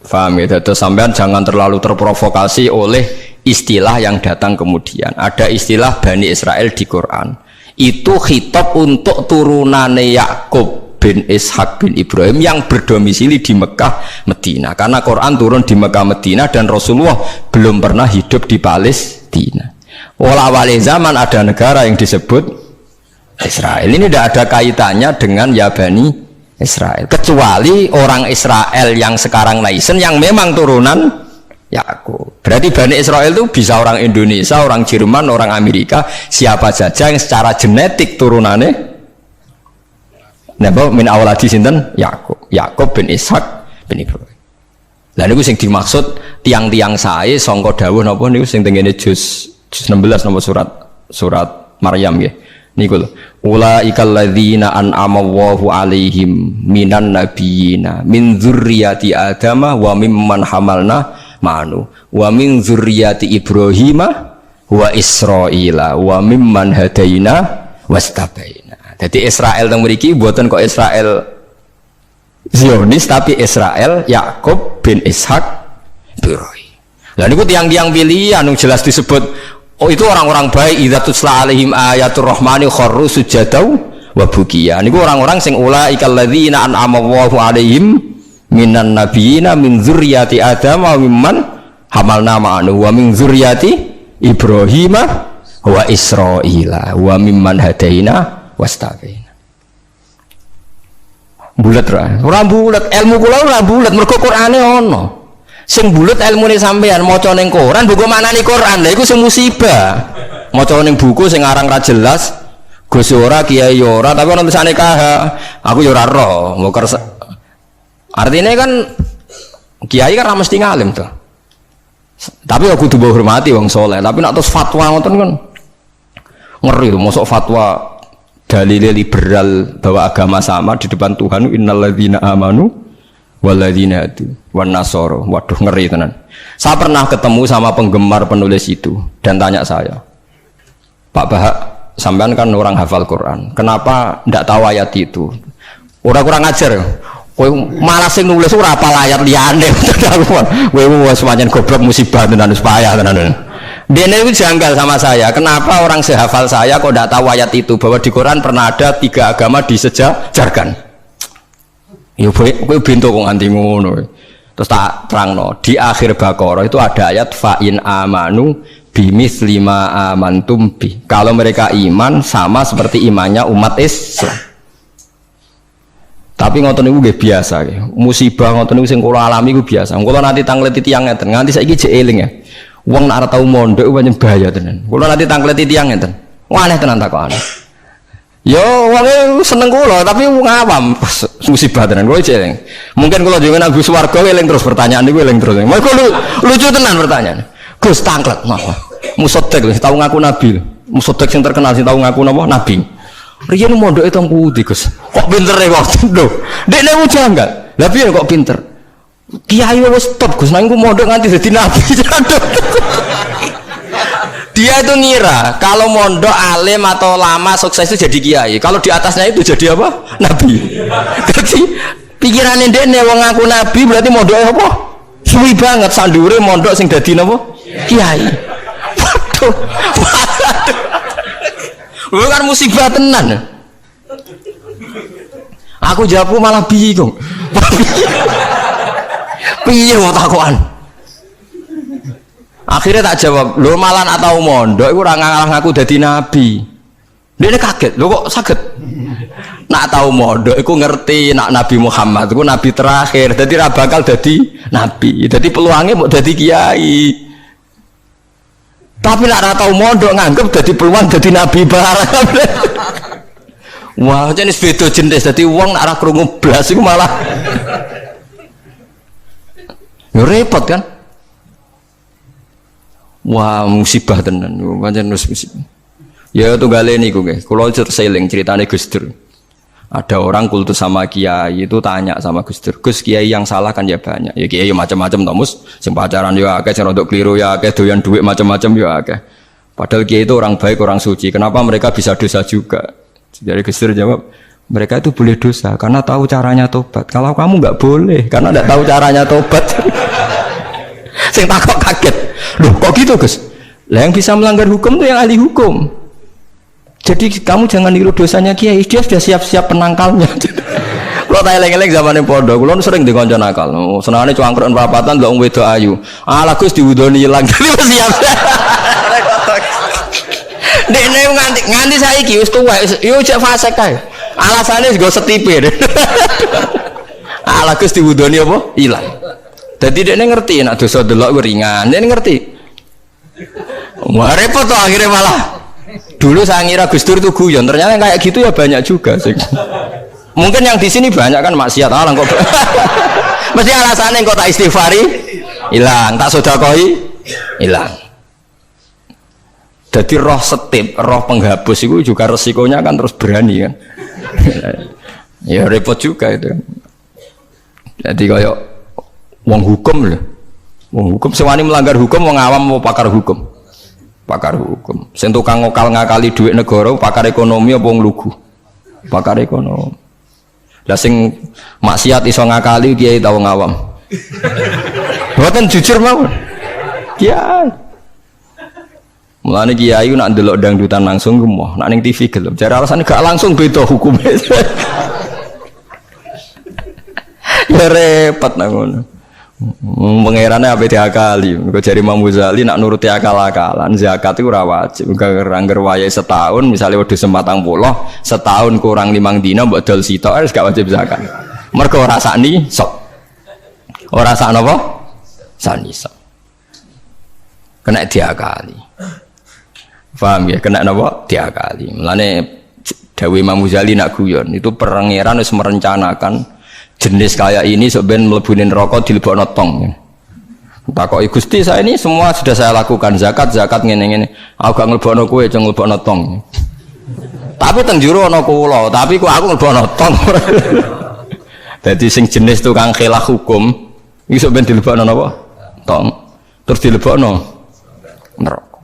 Paham ya, terus sampean jangan terlalu terprovokasi oleh istilah yang datang kemudian. Ada istilah Bani Israel di Quran. Itu khitab untuk turunane Yakub bin Ishak bin Ibrahim yang berdomisili di Mekah Medina, karena Quran turun di Mekah Medina dan Rasulullah belum pernah hidup di Palestina. Awal zaman ada negara yang disebut Israel. Ini tidak ada kaitannya dengan ya Bani Israel, kecuali orang Israel yang sekarang naisen yang memang turunan Yakub. Berarti Bani Israel itu bisa orang Indonesia, orang Jerman, orang Amerika, siapa saja yang secara genetik turunannya napa min awladi sinten Yakub bin Ishak bin Ibrahim. Lah niku sing dimaksud tiang-tiang sae sangka dawuh napa niku sing tengene juz 16 napa surat Maryam nggih. Niku lho. Ulaikal ladzina an'ama Allahu 'alaihim minan nabiyina min dzurriyyati Adama wa mimman hamalna ma'nu wa min dzurriyyati Ibrahima wa Israila wa mimman hadaina wastabaina. Jadi Israel teng mriki mboten kok Israel Zionis tapi Israel Yakub bin Ishak Ibrahim. Lah niku tiang-tiang pilihan jelas disebut. Oh itu orang-orang baik idza tusla alaihim ayatul rahmani kharru sujadau wa bukiya. Niku orang-orang sing ulaikal ladzina an'ama Allahu 'alaihim minan nabiyina min dzurriyyati Adam wa mimman hamalna ma'anu wa min dzurriyyati Ibrahim wa Israila wa mimman hadaina wastabaina. Bulet ora bulet, ilmu kula ora bulet mergo Qur'ane ono. Sing bulet ilmune sampean maca ning Quran, buku maknani Quran. Lha iku sing musibah. Maca ning buku sing aran ra jelas, Gus ora, Kiai ora, tapi ana tulisane KH. Aku ya ora roh, artinya kan Kiai kan ra mesti ngalim tuh. Tapi aku kudu hormati wong soleh, tapi nak terus fatwa ngoten kan ngeri tuh, mosok fatwa dalil liberal bahwa agama sama di depan Tuhan, innalladzina amanu walladzina hadu wan nasara. Waduh ngeri tenan. Saya pernah ketemu sama penggemar penulis itu dan tanya saya, Pak Bahak, sampean kan orang hafal Quran, kenapa ndak tahu ayat itu? Orang kurang ajar. Kowe malah sing nulis ora apal ayat liyane. Kowe wis pancen goblok musibah tenan wis payah tenan. Dene itu janggal sama saya. Kenapa orang sehafal saya kok ndak tahu ayat itu bahwa di Quran pernah ada 3 agama disejajarkan? Ya kowe bento kok nganti ngono. Terus tak terangno, di akhir Baqarah itu ada ayat fa in amanu bimitsli ma amantum bi. Kalau mereka iman sama seperti imannya umat Islam. Tapi ngoten niku nggih biasa nggih. Musibah ngoten niku sing kula alami iku biasa. Kula nanti tangleti tiyang ngeten, nganti saiki jek eling ya. Wong nek ora tau mondok pancen bahaya tenan. Kula nanti tangleti tiyang ngeten. Wah aneh tenan takokane. Yo wong seneng kula tapi wong awam musibah tenan kula jek eling. Mungkin kula jenengan Gus Warga eling terus pertanyaan niku eling terus. Mergo lucu tenan pertanyaan. Gus tanglet napa? Musotek tau ngaku nabi. Musotek sing terkenal sing tau ngaku napa? Nabi. Riyen mondoke teng pundi, Gus? Kok pintere kok? Lho, dekne ku janggal. Lah piye kok pinter? Kiai wis top, Gus. Nang ku mondok nganti dadi nabi. Dia itu ngira kalau mondok alim atau lama sukses itu jadi kiai. Kalau di atasnya itu jadi apa? Nabi. Jadi pikirannya dekne wong ngaku nabi berarti mondoke apa? Suwi banget sandure mondok sing dadi napa? Kiai. Waduh. Bukan musibah tenan. Aku jawabku malah bingung. Piye mau takokan? Akhirnya tak jawab, lho malah nak tau mondok iku ora ngalah aku dadi nabi. Dene kaget, lho kok saged? Nak tau mondok iku ngerti nak Nabi Muhammad iku nabi terakhir, dadi ra bakal dadi nabi. Dadi peluangnya mau dadi kiai. Tapi nak tau mondok nganggep dadi peluang dadi nabi barang. Wah, jenis beda jenis. Dadi wong nak ora krungu blas iku malah yo repot kan? Wah, musibah tenan. Pancen musibah. Ya tunggale niku nggih. Kula seling ceritane Gus Dur. Ada orang kultus sama kiai itu tanya sama Gus Dur, Gus kiai yang salah kan ya banyak. Ya kiai macam-macam tomus, sing pacaran ya akeh, sing rodok keliru ya akeh, doyan duit macam-macam ya akeh. Padahal kiai itu orang baik, orang suci. Kenapa mereka bisa dosa juga? Jadi Gus Dur jawab, mereka itu boleh dosa karena tahu caranya tobat. Kalau kamu nggak boleh karena nggak tahu caranya tobat. Sing takok kaget. Loh kok gitu Gus? Lah yang bisa melanggar hukum itu yang ahli hukum. Jadi kamu jangan niru dosanya kiai, dia sudah siap-siap penangkalnya. Kalau tak eleng-eleng zamannya pondok, kalau sering dikonco nakal. Senangane cuangkron perapatan, nggak wedok ayu. Ala Gus diwudoni hilang, jadi siap. Dekne nganti saiki wis tuwa, yo cek fase kae. Alasane go setipe. Ala Gus diwudoni apa? Hilang. Jadi dekne ngerti nek dosa delok ringan, dekne ngerti. Wah repot tuh akhirnya malah. Dulu saya ngira Gus Dur itu guyon, ternyata yang kayak gitu ya banyak juga sih. Mungkin yang di sini banyak kan maksiat alang kok. Mesti alasannya kok tak istighfari hilang, tak sedekah hilang. Jadi roh setip, roh penghapus itu juga resikonya kan terus berani kan. Ya repot juga itu. Jadi kayak wong hukum loh. Wong hukum sewani melanggar hukum, wong awam mau pakar hukum. Pakar hukum. Sing tukang ngokal ngakali duit negara, pakar ekonomi apa wong lugu? Pakar ekonomi. Lah sing maksiat iso ngakali kiai ta wong awam. Mboten jujur mawon. Ya. Mulane kiai nak ndelok dangdutan langsung gemoh, nak ning TV gelem. Jare alasane gak langsung beda hukume. Ya repot nang ngono. Pangerane ape diakali. Kok jare Imam Ghazali nak nuruti akal-akalan, zakat iku ora wajib. Angger wayahe setahun, misalnya wedhus 40, setahun kurang 5 dina mbok dol sitok wis gak wajib zakat. Mergo ora sakni sok. Ora sak napa? Sakni sok. Kena diakali. Paham ya, kena napa diakali. Mulane dawuh Imam Ghazali nak guyon itu pangeran wis merencanakan jenis kayak ini sebenarnya melebunin rokok dilebokno tong. Takoki Gusti, saya ini semua sudah saya lakukan, zakat ngene-ngene. Aku gak nglebokno kowe, ceng nglebokno tong. Tapi teng jero ana kula, tapi kok aku nglebokno tong. Dadi sing jenis tukang khilaf hukum iso ben dilebokno napa? Tong. Terus dilebokno neraka.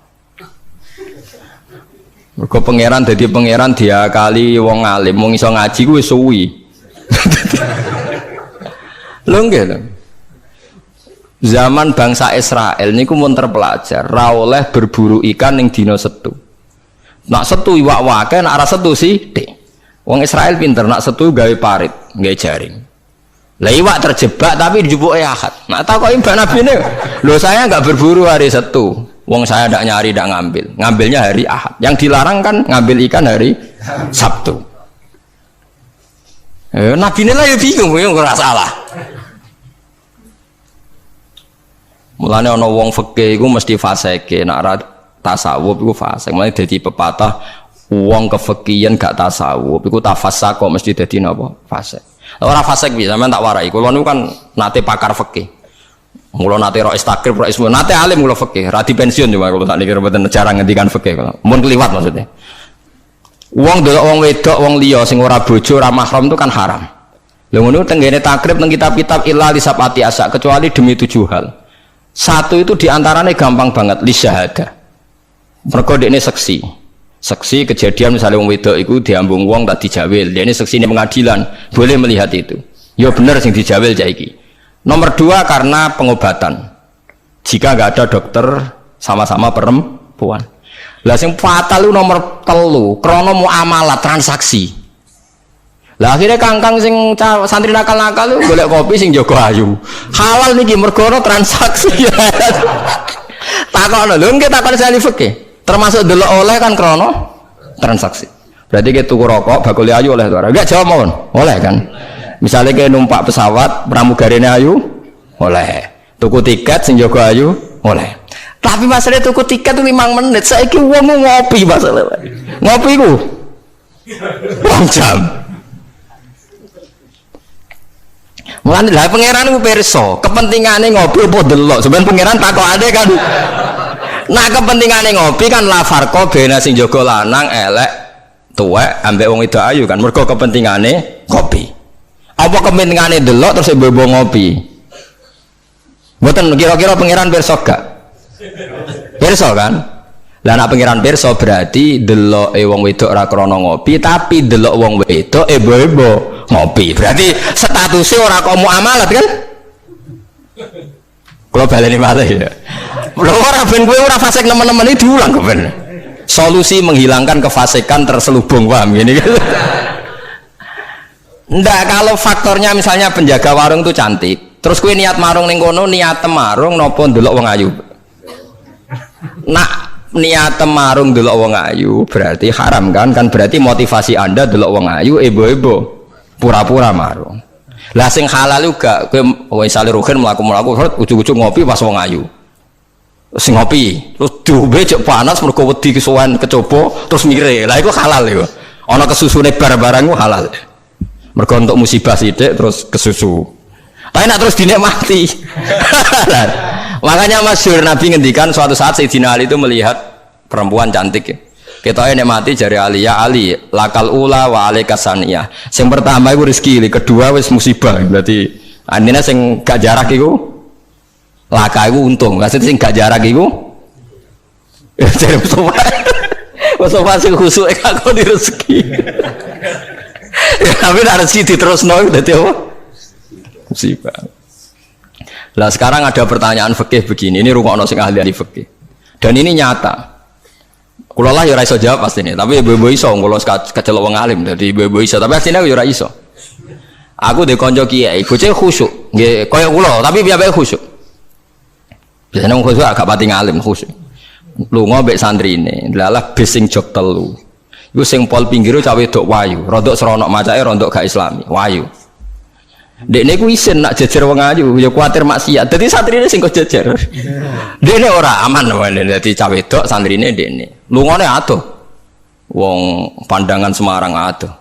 Mergo pangeran dadi pangeran diakali wong alim, wong iso ngaji ku wis suwi. Lho nggih lho. Zaman bangsa Israel niku mun terpelajar, ra oleh berburu ikan ning dina Setu. Nak Setu iwak wake, nak ora Setu sithik. Wong Israel pinter, nak Setu gawe parit, gawe jaring. Lah iwak terjebak tapi dijupuke Ahad. Nak takoki Mbak Nabine, lho saya enggak berburu hari Setu. Wong saya ndak nyari, ndak ngambil. Ngambilnya hari Ahad. Yang dilarang kan ngambil ikan hari Sabtu. Nabi ini lah ya bingung, ya nggak salah. Mulanya ono wong fikih, itu mesti faseke, nak tasawuf itu fasek. Mulanya jadi pepatah, wong kefikihan gak tasawuf, itu tafasak kok mesti jadi apa? Fasek. Orang fasek bisa, memang tak warai. Kalau nu kan nate pakar fikih. Mula nate ro istakrib, ro ismu, nate alim mula fikih. Rati pensiun cuma kalau tak dikira betul jarang ngendikan fikih. Mun keliwat maksudnya. Wong delok wong wedok wong liya sing ora bojo ora mahram itu kan haram. Lha ngono tenggene takrib nang kitab-kitab illa li sabati asa kecuali demi 7 hal. Satu itu diantaranya gampang banget li syahada. Mergo dekne seksi. Seksi kejadian misalnya wong wedok iku diambung wong tak dijawil. Dekne seksi ning pengadilan boleh melihat itu. Ya bener sing dijawil cah iki. Nomor 2 karena pengobatan. Jika enggak ada dokter sama-sama perempuan. Lah sing fatal itu nomor 3 krana muamalah transaksi. Lah akhirnya kangkang sing santri nakal-nakal itu golek kopi sing jaga ayu. Halal niki mergo transaksi. Takokno lho nggih takon sali fikih. Termasuk delok oleh kan krana transaksi. Berarti ke tuku rokok bakul ayu oleh to ora? Enggak jawab mawon. Oleh kan. Misalnya kayak numpak pesawat pramugarine ayu oleh. Tuku tiket sing jaga ayu oleh. Tapi masalah tuku tiket itu 5 menit. Saiki wong ngopi masalah. Ngopi ku 2 jam. Mulane lha pangeran ku pirsa, kepentingane ngopi apa delok. Sampeyan pangeran takokane kan. Nah kepentingane ngopi kan la farqa bena sing jaga lanang elek tuwek ambek wong wedok ayu kan. Mergo kepentingane kopi. Apa kepentingane delok terus mbok ngopi? Mboten kira-kira pangeran pirsa gak? Pirsa kan? Lah nek pangeran pirsa berarti deloke wong wedok ora krana ngopi, tapi delok wong wedok ebo-ebo ngopi. Berarti statusnya ora kok muamalat kan? Kalau baleni malih ya. Lho ora ben kowe ora fasik nemen-nemen iki diulang kok ben. Solusi menghilangkan kefasikan terselubung, paham gini kan? Ndak, kalau faktornya misalnya penjaga warung itu cantik, terus kowe niat marung ning kono, niat marung napa ndelok wong ayu. Nak niat marung delok wong ayu berarti haram kan berarti motivasi Anda delok wong ayu ebo-ebo pura-pura marung. Lah sing halal juga kowe misale rugen mlaku-mlaku ujug-ujug ngopi pas wong ayu. Sing ngopi terus diombe cek panas mergo wedi kesuwen kecoba terus mire. Lah iku halal iku. Ana kesusune bar-barang ku halal. Mergo untuk musibah sithik terus kesusu. Tapi nak terus dinikmati. Makanya masyhur Nabi ngendikan suatu saat Sayyidina Ali itu melihat perempuan cantik ya. Kita nikmati jari Ali, ya Ali, lakal ula wa alaika saniyah. Yang pertama itu rezeki, kedua wis musibah. Berarti andine sing gak jarak iku laka iku untung. Maksud sing gak jarak iku jare Mustafa sing khusuk kok di rezeki. Ya tapi nek rezeki diterusno dadi apa? Musibah. Lah sekarang ada pertanyaan fikih begini, ini rungokno sing ahli fikih. Dan ini nyata. Kula lah ya ora iso jawab pastine, tapi ibu-ibu iso kula kecelok wong alim dadi ibu-ibu iso, tapi asline aku ya ora iso. Aku ndek kanca kiai, bocah khusyuk, nggih kaya kula, tapi piyambake khusyuk. Biasane wong khusyuk agak pati ngalim khusyuk. Lunga mbek santrine, lalah bis sing jog telu. Iku sing pol pinggir cah wedok wayu, rondok seronok macake rondok gak islami, wayu. Dekne ku isin nak jejer wong ayu, ya kuwatir maksiat. Dadi santrine sing kok jejer. Dekne ora aman wae dadi cah wedok santrine dekne. Lungane adoh. Wong pandangan Semarang adoh.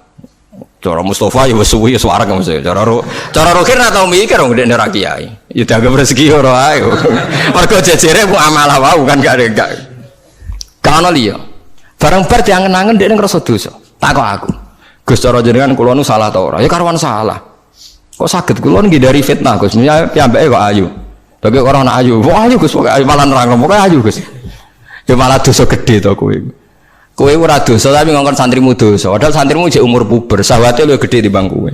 Cara Mustafa ya wis suwi ya suwareg mesti. Cara Rokir ora tau mikir wong dekne ra kiai. Ya dianggap rezeki ora ae. Mergo jejere ku amalah wae kan gak. Kana liya. Barang bar diangen-angen dekne ngrasa dosa. Takok aku. Gus cara jenengan kula nu salah ta ora? Ya karuan salah. Kok saged kula nggih dari fitnah Gus. Piyambake kok ayu. Bagi orang anak ayu. Kok ayu Gus pokoke malah nerang pokoke ayu Gus. Ya malah dosa gede to kowe. Kowe ora dosa tapi ngongkon santrimu dosa. Padahal santrimu jek umur puber, sawate luwih gede timbang kowe.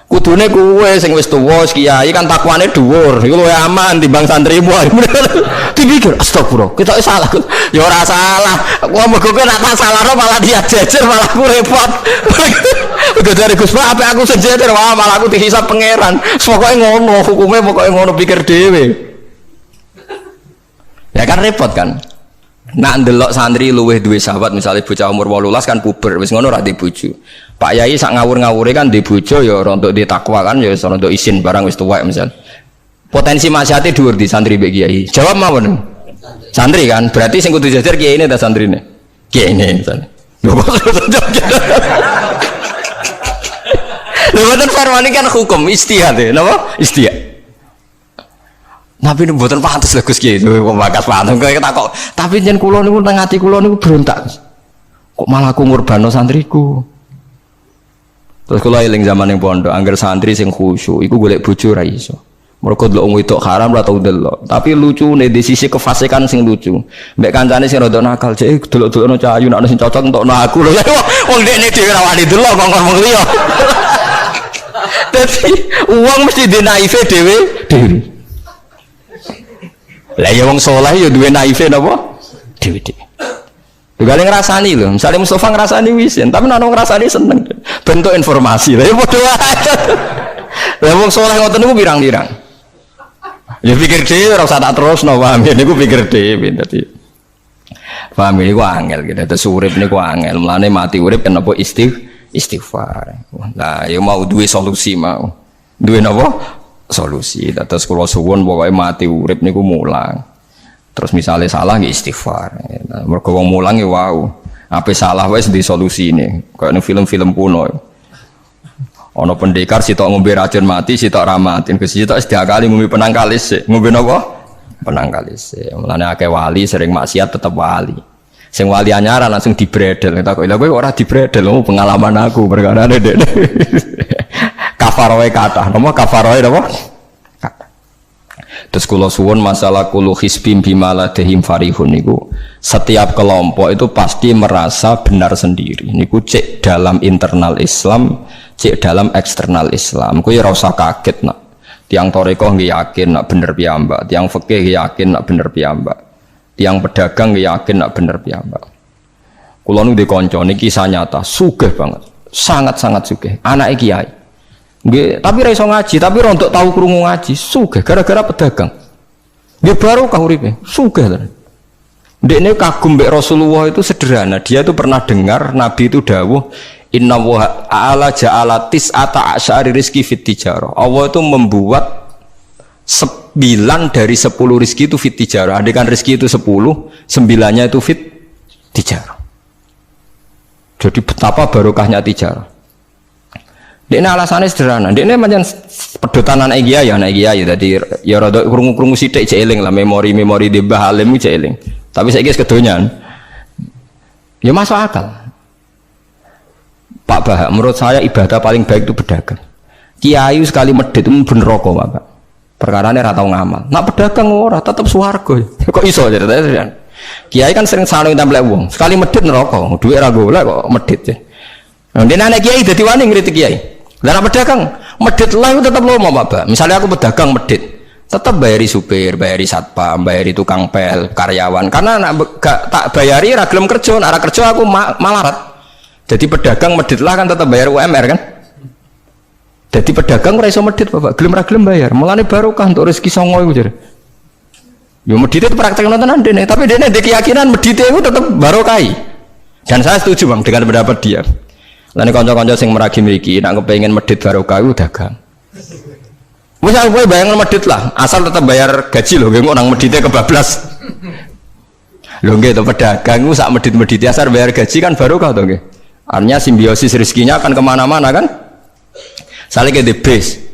Kudune kowe sing wis tuwa kiai kan takwane dhuwur. Iku luwih aman timbang santrimu. Dipikir astagfirullah, kita salah. Ya ora salah. Kok mergo kowe nek tak salahno malah dia jejer malah aku repot. Udah dari Gus Pak apa aku sing jejer malah aku dihisab pangeran. Pokoke ngono, hukume pokoke ngono pikir dhewe. Ya kan repot kan. Nak ndelok santri luweh duwe sahabat misalnya bocah umur 18 kan puber wis ngono ra di bojo. Pak Yai sak ngawur-ngawure kan di bojo ya rontok di takwa kan ya rontok isin barang wis tuwek misal. Potensi maksiate dhuwur di santri mbek kiai. Jawab mawon. Santri kan berarti sing kudu jajar kiyaine ta santrine. Kiyaine misalnya. Lho mboten farmani kan hukum istihad ya, napa? Istihad. Tapi mboten pantes lho Gus Kiai, kok bakas pantes kok takok. Tapi yen kula niku teng ati kula niku berontak. Kok malah aku ngurbano santriku. Terus kula eling zaman ning pondok, angger santri sing khusyuk iku golek bojo ra iso. Mergo delok wong wedok haram ra tau delok. Tapi lucune di sisi kefasikan sing lucu. Mbek kancane sing rada nakal, cek delok-delokno cah ayu nek ana sing cocok entukno aku lho. Wong dekne dhewe ra wani delok kok ngomong liya. Dadi uang mesti dinaife dhewe. Lah ya wong saleh ya duwe naife napa? Dhewe-dhewe. Juga ngrasani lho, misalnya Mustafa ngrasani wisin, tapi nek ngrasani seneng. Bentuk informasi. Lah ya padha wae. Lah wong saleh ngoten niku pirang-pirang. Ya pikir dhewe ora usah tak terusno, paham ya niku pikir dhewe dadi. Paham niku angel gitu. Terus urip niku angel. Mulane mati urip kenapa istighfar. Nah, ya mau duwe solusi mau. Duwe napa? Solusi. Terus kula suwun pokoke mati urip niku mulang. Terus misalnya salah nggih istighfar. Mergo wong mulang ya wau. Ape salah wis di solusine. Kayak ning film-film kuno. Ana pendekar sitok ngombe racun mati, sitok ra mati. Sitok wis diakali ngombe penang kalis sik. Ngombe napa? Penang kalis sik. Mulane akeh wali sering maksiat tetep wali. Sing wali anyar langsung dibredel. Tak kok lha kowe ora dibredel, pengalaman aku perkarane Dek. Kafaroe kathah, napa kafaroe napa? Terus kula suwun masalah kulu hisbim bimaladehim farihun niku setiap kelompok itu pasti merasa benar sendiri. Niku cek dalam internal Islam, cek dalam eksternal Islam. Kuwi ora usah kaget nak. Tiang toreko nggih yakin nak bener piyambak, tiang fikih yakin nak bener piyambak. Tiang pedagang nggih yakin nak bener piyambak. Kula nu dikonco niki kisah nyata, sugih banget. Sangat-sangat sugih. Anake kiai. Nggih, tapi ra iso ngaji, tapi rontok tahu krungu ngaji, sugih gara-gara pedagang. Nggih barokah uripe, sugih tenan. Ndekne kagum mbek Rasulullah itu sederhana, dia itu pernah dengar Nabi itu dawuh, "Inna wa ta'ala ja'ala tis'ata asyari rizki fit tijarah." Allah itu membuat 9 dari 10 rizki itu fit tijarah. Andaikan rizki itu 10, 9-nya itu fit tijarah. Jadi betapa barokahnya tijarah. Dekne alasannya sederhana. Dekne pancen pedotan anak kiai tadi ya rada krungu-krungu sithik cek eling lah memori di Mbah Halim cek eling. Tapi saiki wis kedonyan. Ya masuk akal. Pak Bah, menurut saya ibadah paling baik itu berdagang. Kiai sekali medhit itu ben neraka, Pak. Perkarane ra tau ngamal. Nak pedagang ora tetep swarga. Kok iso ceritane? Kiai kan sering saling templek wong. Sekali medhit neraka, dhuwit ra golek kok medhit ya. Nah, dene anak kiai dadi wani ngritik kiai. Lah pedagang medhit lah itu tetap lomo Pak. Misalnya aku pedagang medhit. Tetap bayari supir, bayari satpam, bayari tukang pel, karyawan. Karena gak tak bayari ra gelem kerja, nek ra kerja aku malarat. Jadi pedagang medit lah kan tetap bayar UMR kan. Jadi pedagang ora iso medit Bapak, gelem ra gelem bayar. Mulane barokah untuk rezeki songo iku jare. Yo medit itu praktek nontonan dene, tapi dene ada keyakinan medit itu tetap barokah. Dan saya setuju Bang dengan pendapat dia. Lan kanca-kanca sing meragi mriki nek kepengin medit barokah iku dagang. Wis aku bayang medit lah, asal tetap bayar gaji lho, nggih nang medite kebablas. Lho nggih to pedagang ku sak medit-medit asal bayar gaji kan barokah to nggih. Artinya simbiosis rezekinya akan kemana-mana kan. Saling ke base.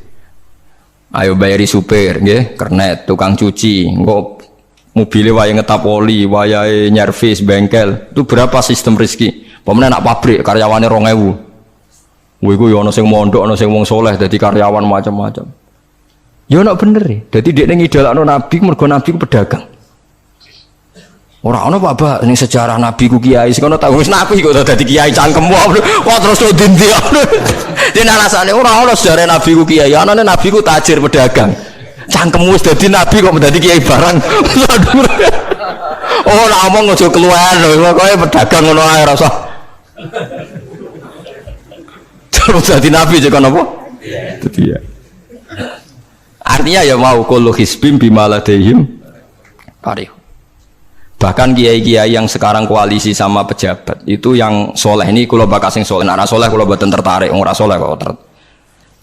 Ayo bayari supir nggih, kernet, tukang cuci, engko mobilnya wayahe ngetap oli, wayahe nyervis bengkel. Itu berapa sistem rezeki? Pemene nak pabrik karyawane 2000. Iku ya ana sing mondok, ana sing wong soleh dadi karyawan macam-macam. Ya ana bener e. Dadi dekne ngidolakno nabi mergo nabi ku pedagang. Ora ana Pak ning sejarah nabi ku kiai sing ana tak wis nabi kok dadi kiai cangkemmu. Kok terus ndi. Dene alasane ora ana sejarah nabi ku kiai, anane nabi ku tajir pedagang. Cangkemmu wis dadi nabi kok dadi kiai barang. Oh, nek omong aja keluar lho, kowe pedagang ngono ae ora usah. Terus dadi nabi jek napa? Dadi ya. Artinya ya mau kullu hisbim bimaladehim parih. Bahkan kiai-kiai yang sekarang koalisi sama pejabat itu yang soleh ini kalau bakal sing soleh, nah soleh kalau buatan tertarik, orang soleh kok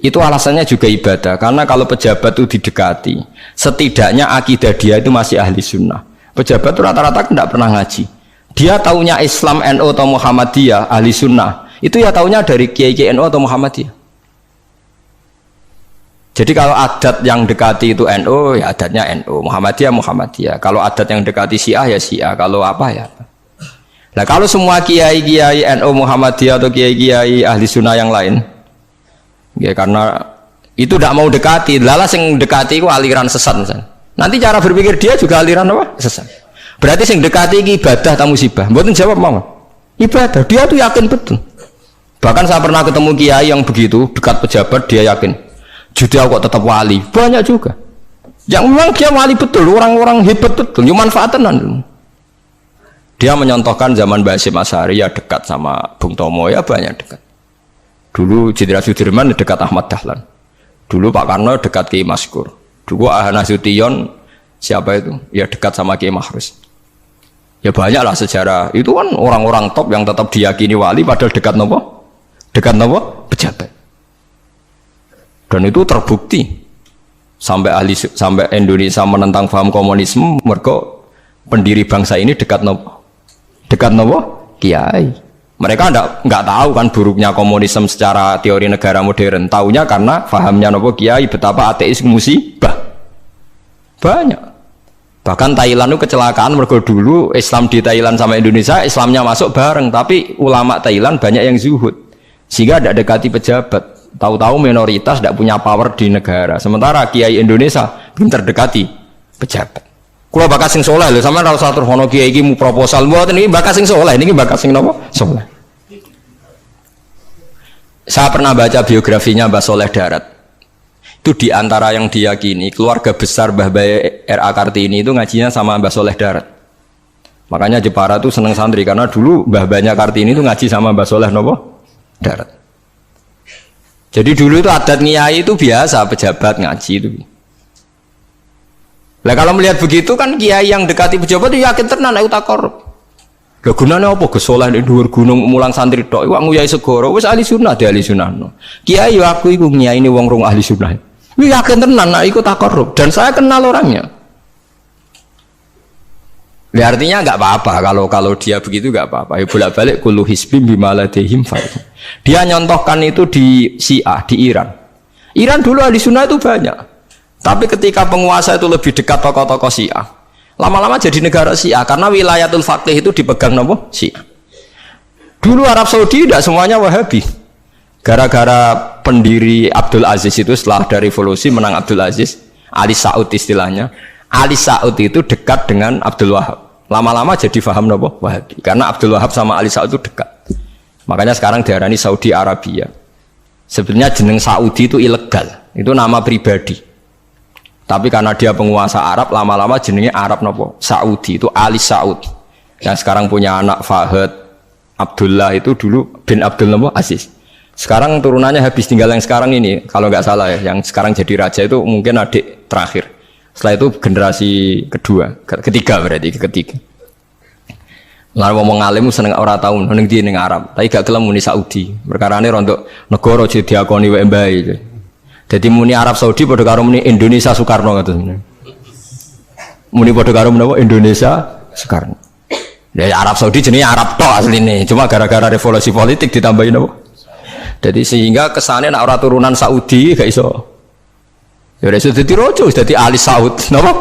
itu alasannya juga ibadah. Karena kalau pejabat itu didekati, setidaknya akidah dia itu masih ahli sunnah. Pejabat itu rata-rata tidak pernah ngaji. Dia taunya Islam NU atau Muhammadiyah ahli sunnah. Itu ya taunya dari kiai-kiai NU atau Muhammadiyah. Jadi kalau adat yang dekati itu NU, ya adatnya NU, Muhammadiyah, Muhammadiyah. Kalau adat yang dekati Syiah, ya Syiah. Kalau apa ya apa. Nah kalau semua kiai-kiai NU, Muhammadiyah atau kiai-kiai ahli sunnah yang lain, ya karena itu tidak mau dekati, lala sing dekati itu aliran sesat misalnya. Nanti cara berpikir dia juga aliran apa? Sesat. Berarti sing dekati ini ibadah atau musibah. Mboten jawab mau. Ibadah. Dia tuh yakin betul. Bahkan saya pernah ketemu kiai yang begitu dekat pejabat, dia yakin. Jadi aku kok tetap wali, banyak juga. Yang memang dia wali betul, orang-orang hebat betul, cuma manfaatan. Dia menyontohkan zaman Mbah Hasyim Asy'ari ya dekat sama Bung Tomo ya banyak dekat. Dulu Jenderal Sudirman dekat Ahmad Dahlan. Dulu Pak Karno dekat Kiai Maskur. Dulu Ahana Sution siapa itu? Ya dekat sama Kiai Mahrus. Ya banyaklah sejarah. Itu kan orang-orang top yang tetap diyakini wali padahal dekat nopo? Dekat nopo? Pejabat. Dan itu terbukti sampai Indonesia menentang paham komunisme mereka pendiri bangsa ini dekat nopo kiai. Mereka nggak tahu kan buruknya komunisme secara teori negara modern, taunya karena pahamnya nopo kiai betapa ateis musibah banyak. Bahkan Thailand itu kecelakaan mereka dulu Islam di Thailand sama Indonesia Islamnya masuk bareng, tapi ulama Thailand banyak yang zuhud sehingga tidak dekati pejabat. Tahu-tahu minoritas tidak punya power di negara. Sementara kiai Indonesia pinter dekati pejabat. Kalau bakas sing soleh lho, sama ora usah terus ono kiai iki mu proposal mboten iki bakas sing soleh, niki bakas sing napa? Soleh. Saya pernah baca biografinya Mbah Soleh Darat. Itu di antara yang diyakini keluarga besar Mbah Bae R.A. Kartini itu ngajinya sama Mbah Soleh Darat. Makanya Jepara tuh seneng santri karena dulu Mbah Banyak Kartini itu ngaji sama Mbah Soleh napa? Darat. Jadi dulu itu adat ngiyai itu biasa pejabat ngaji itu. Lah kalau melihat begitu kan kiai yang dekati pejabat itu yakin tenan nek tak korup. Lah gunane apa gesoleh ning dhuwur gunung mulang santri tok iku nguyai segoro wis ahli sunnah de ahli sunnah. Kiai yo aku iku ngiyaine wong rong ahli sunnah. Wi yakin tenan nek iku tak korup dan saya kenal orangnya. Ya artinya nggak apa-apa kalau dia begitu nggak apa-apa. Ya bolak-balik kullu hisbim bimaladehim fa. Dia nyontohkan itu di Syiah di Iran. Iran dulu ahli sunnah itu banyak. Tapi ketika penguasa itu lebih dekat tokoh-tokoh Syiah, lama-lama jadi negara Syiah karena wilayatul faqih itu dipegang nopo Syiah. Dulu Arab Saudi tidak semuanya Wahabi. Gara-gara pendiri Abdul Aziz itu setelah ada revolusi menang Abdul Aziz, Ali Saud istilahnya. Ali Saud itu dekat dengan Abdul Wahab. Lama-lama jadi faham nopo Wahabi. Karena Abdul Wahab sama Ali Saud itu dekat. Makanya sekarang diarani Saudi Arabia. Sebenarnya jeneng Saudi itu ilegal. Itu nama pribadi. Tapi karena dia penguasa Arab, lama-lama jenenge Arab nopo? Saudi, itu Ali Saud. Yang sekarang punya anak Fahad Abdullah itu dulu bin Abdul nopo? Aziz. Sekarang turunannya habis, tinggal yang sekarang ini, kalau nggak salah ya, yang sekarang jadi raja itu mungkin adik terakhir. Setelah itu generasi ketiga berarti ketiga. Lalu ngomong alim seneng ora tau neng di neng Arab, tapi gak gelem muni Saudi. Perkarane rontok negara jadi diakoni wae mbae. Jadi muni Arab Saudi padha karo muni Indonesia Soekarno ngoten. Muni padha karo menapa Indonesia Soekarno. Ya Arab Saudi jenenge Arab tok asline, cuma gara-gara revolusi politik ditambahin apa? Jadi sehingga kesane nek ora turunan Saudi gak iso. Ya wis dadi raja, wis dadi Ali Saud, napa?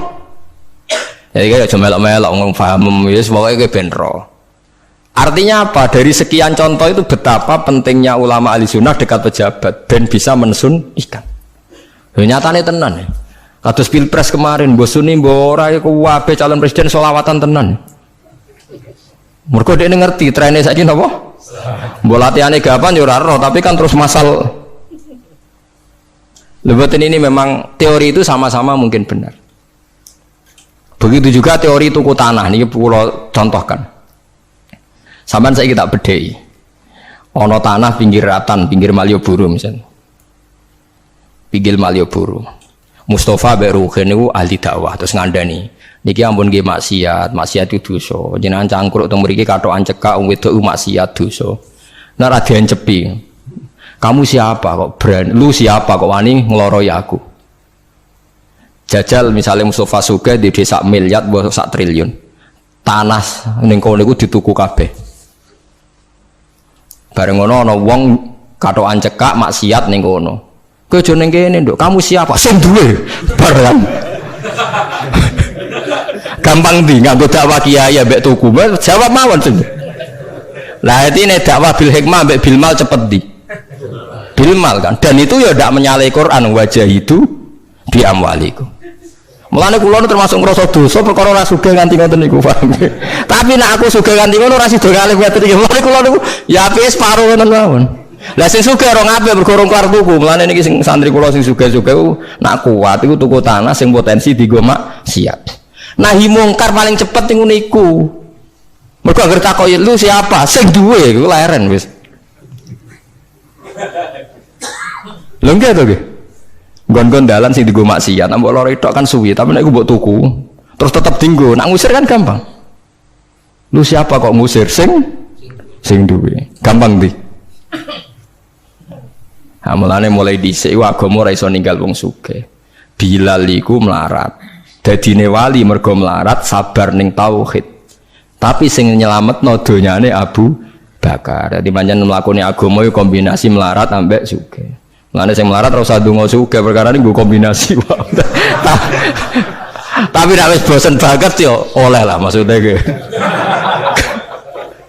Jadi kayak cuma melok-melok ngomong paham, ya semuanya kayak benro. Artinya apa? Dari sekian contoh itu betapa pentingnya ulama ahli sunnah dekat pejabat dan bisa mensunnikan. Nyatanya tenan ya. Kados pilpres kemarin, bos Sunni, bora ya kuwabe calon presiden solawatan tenan. Mereka dia ngerti trennya saiki napa? Mbok latihane gapan ya ora, tapi kan terus masal. Lebatin ini memang teori itu sama-sama mungkin benar. Begitu juga teori tuku tanah ini pulau contohkan. Sampai saya kita bedai. Ono tanah pinggir Ratan, pinggir Malioboro misalnya. Pinggir Malioboro. Mustafa Beruhin itu ahli dakwah terus ngandani. Niki ampun nggih maksiat itu dosa. Jenengan cangkruk teng mriki katokan cekak wong wedok maksiat dosa. Nek ra diencepi. Kamu siapa kok berani? Lu siapa kok wani ngloroi aku? Jajal misalnya Mustafa Sugih di desa miliar buat sak triliun tanah ning kono niku dituku kabeh. Bareng ngono ana wong katokan cekak maksiat ning kono. Kowe aja ning kene, Nduk. Kamu siapa? Sing duwe. Bareng. Gampang ndi nganggo dakwah kiai ambek tuku. Jawab mawon sing. Lah iki nek dakwah bil hikmah ambek bil mal cepet ndi? Bil mal kan. Dan itu ya ndak menyalahi Quran wajah itu bi amwalikum. Mulane kula termasuk ngrasa dosa perkara ora sugih nganti ngoten niku, paham. Tapi nek aku sugih nganti ngono ora sida kalih ngoten iki. Mulane kula niku ya apik separo ngoten mawon. Lah sing sugih ora ngapik bergorong kelar tuku. Mulane niki sing santri kula sing sugih-sugih nak kuat iku tuku tanah sing potensi dienggo maksiat. Nahi mungkar paling cepet niku. Mergo anggere takoki lu siapa? Sing duwe iku leren wis. Lho nggih to nggih. Gon-gon dalan sing dienggo maksiat, nek mbok loro tok kan suwi, tapi nek iku mbok tuku, terus tetep dienggo, nak ngusir kan gampang. Lu siapa kok ngusir sing duwe? Gampang ndi? Ha mulane mulai dhisik agama ora iso ninggal wong sugih. Bilal iku melarat. Dadine wali mergo melarat sabar ning tauhid. Tapi sing nyelametno donyane Abu Bakar. Dadi pancen mlakune agama iku kombinasi melarat ambek sugih. Mulane sing melarat ora usah ndonga sugih perkara niku kombinasi wae. Tapi nek wis bosen banget yo oleh lah maksudnya ge.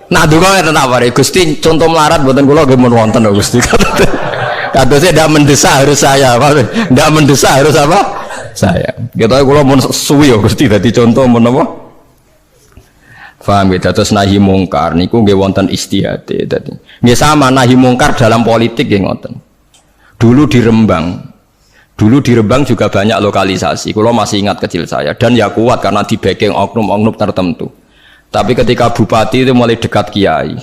Nah ndonga ngeten apa Gusti contoh melarat mboten kula nggih mun wonten Gusti. Kadose ndak mendesak harus saya, ndak mendesak harus apa? Saya. Kita kula mun suwi yo Gusti dadi contoh mun apa? Paham ya, terus nahi mungkar niku nggih wonten istihate dadi. Nggih sama nahi mungkar dalam politik nggih ngoten. Dulu di Rembang juga banyak lokalisasi. Kalau masih ingat kecil saya dan ya kuat karena di backing oknum-oknum tertentu. Tapi ketika bupati itu mulai dekat kiai.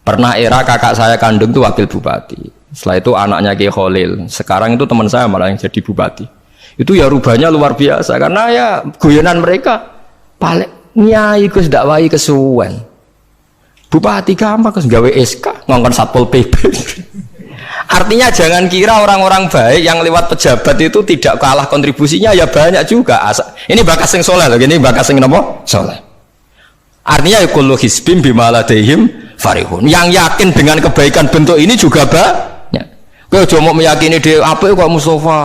Pernah era kakak saya kandung itu wakil bupati. Setelah itu anaknya Kiai Khalil. Sekarang itu teman saya malah yang jadi bupati. Itu ya rubahnya luar biasa karena ya guyonan mereka paling nyai Gus dakwai kesuwen. Bupati gampang Gus gawe SK ngongkon Satpol PP. Artinya jangan kira orang-orang baik yang lewat pejabat itu tidak kalah kontribusinya, ya banyak juga. Ini bakas sing soleh loh, ini bakas sing nopo soleh. Artinya kullu hisbim bima ladaihim farihun. Yang yakin dengan kebaikan bentuk ini juga banyak. Kowe aja mau meyakini dhewe apik kok Mustafa,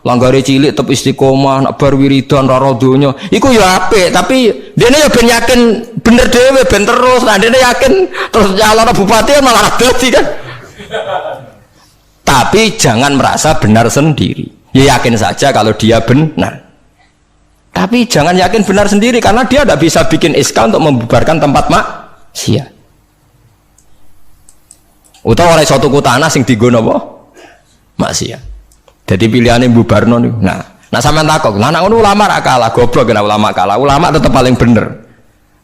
langgare cilik tetep istiqomah, nak bar wiridan ra donya. Iku ya apik, tapi dene ya ben yakin bener dhewe ben terus. Nah dene yakin terus calon bupati malah dadi kan. Tapi jangan merasa benar sendiri. Ya yakin saja kalau dia benar. Tapi jangan yakin benar sendiri karena dia tidak bisa bikin SK untuk membubarkan tempat maksiat. Utawa oleh suatu tanah sing dienggo napa? Maksiat. Jadi pilihannya bubarno niku. Nah, Nah sampean takok, lah nek ngono ulama ra kalah, goblok kena ulama kalah. Ulama tetep paling bener.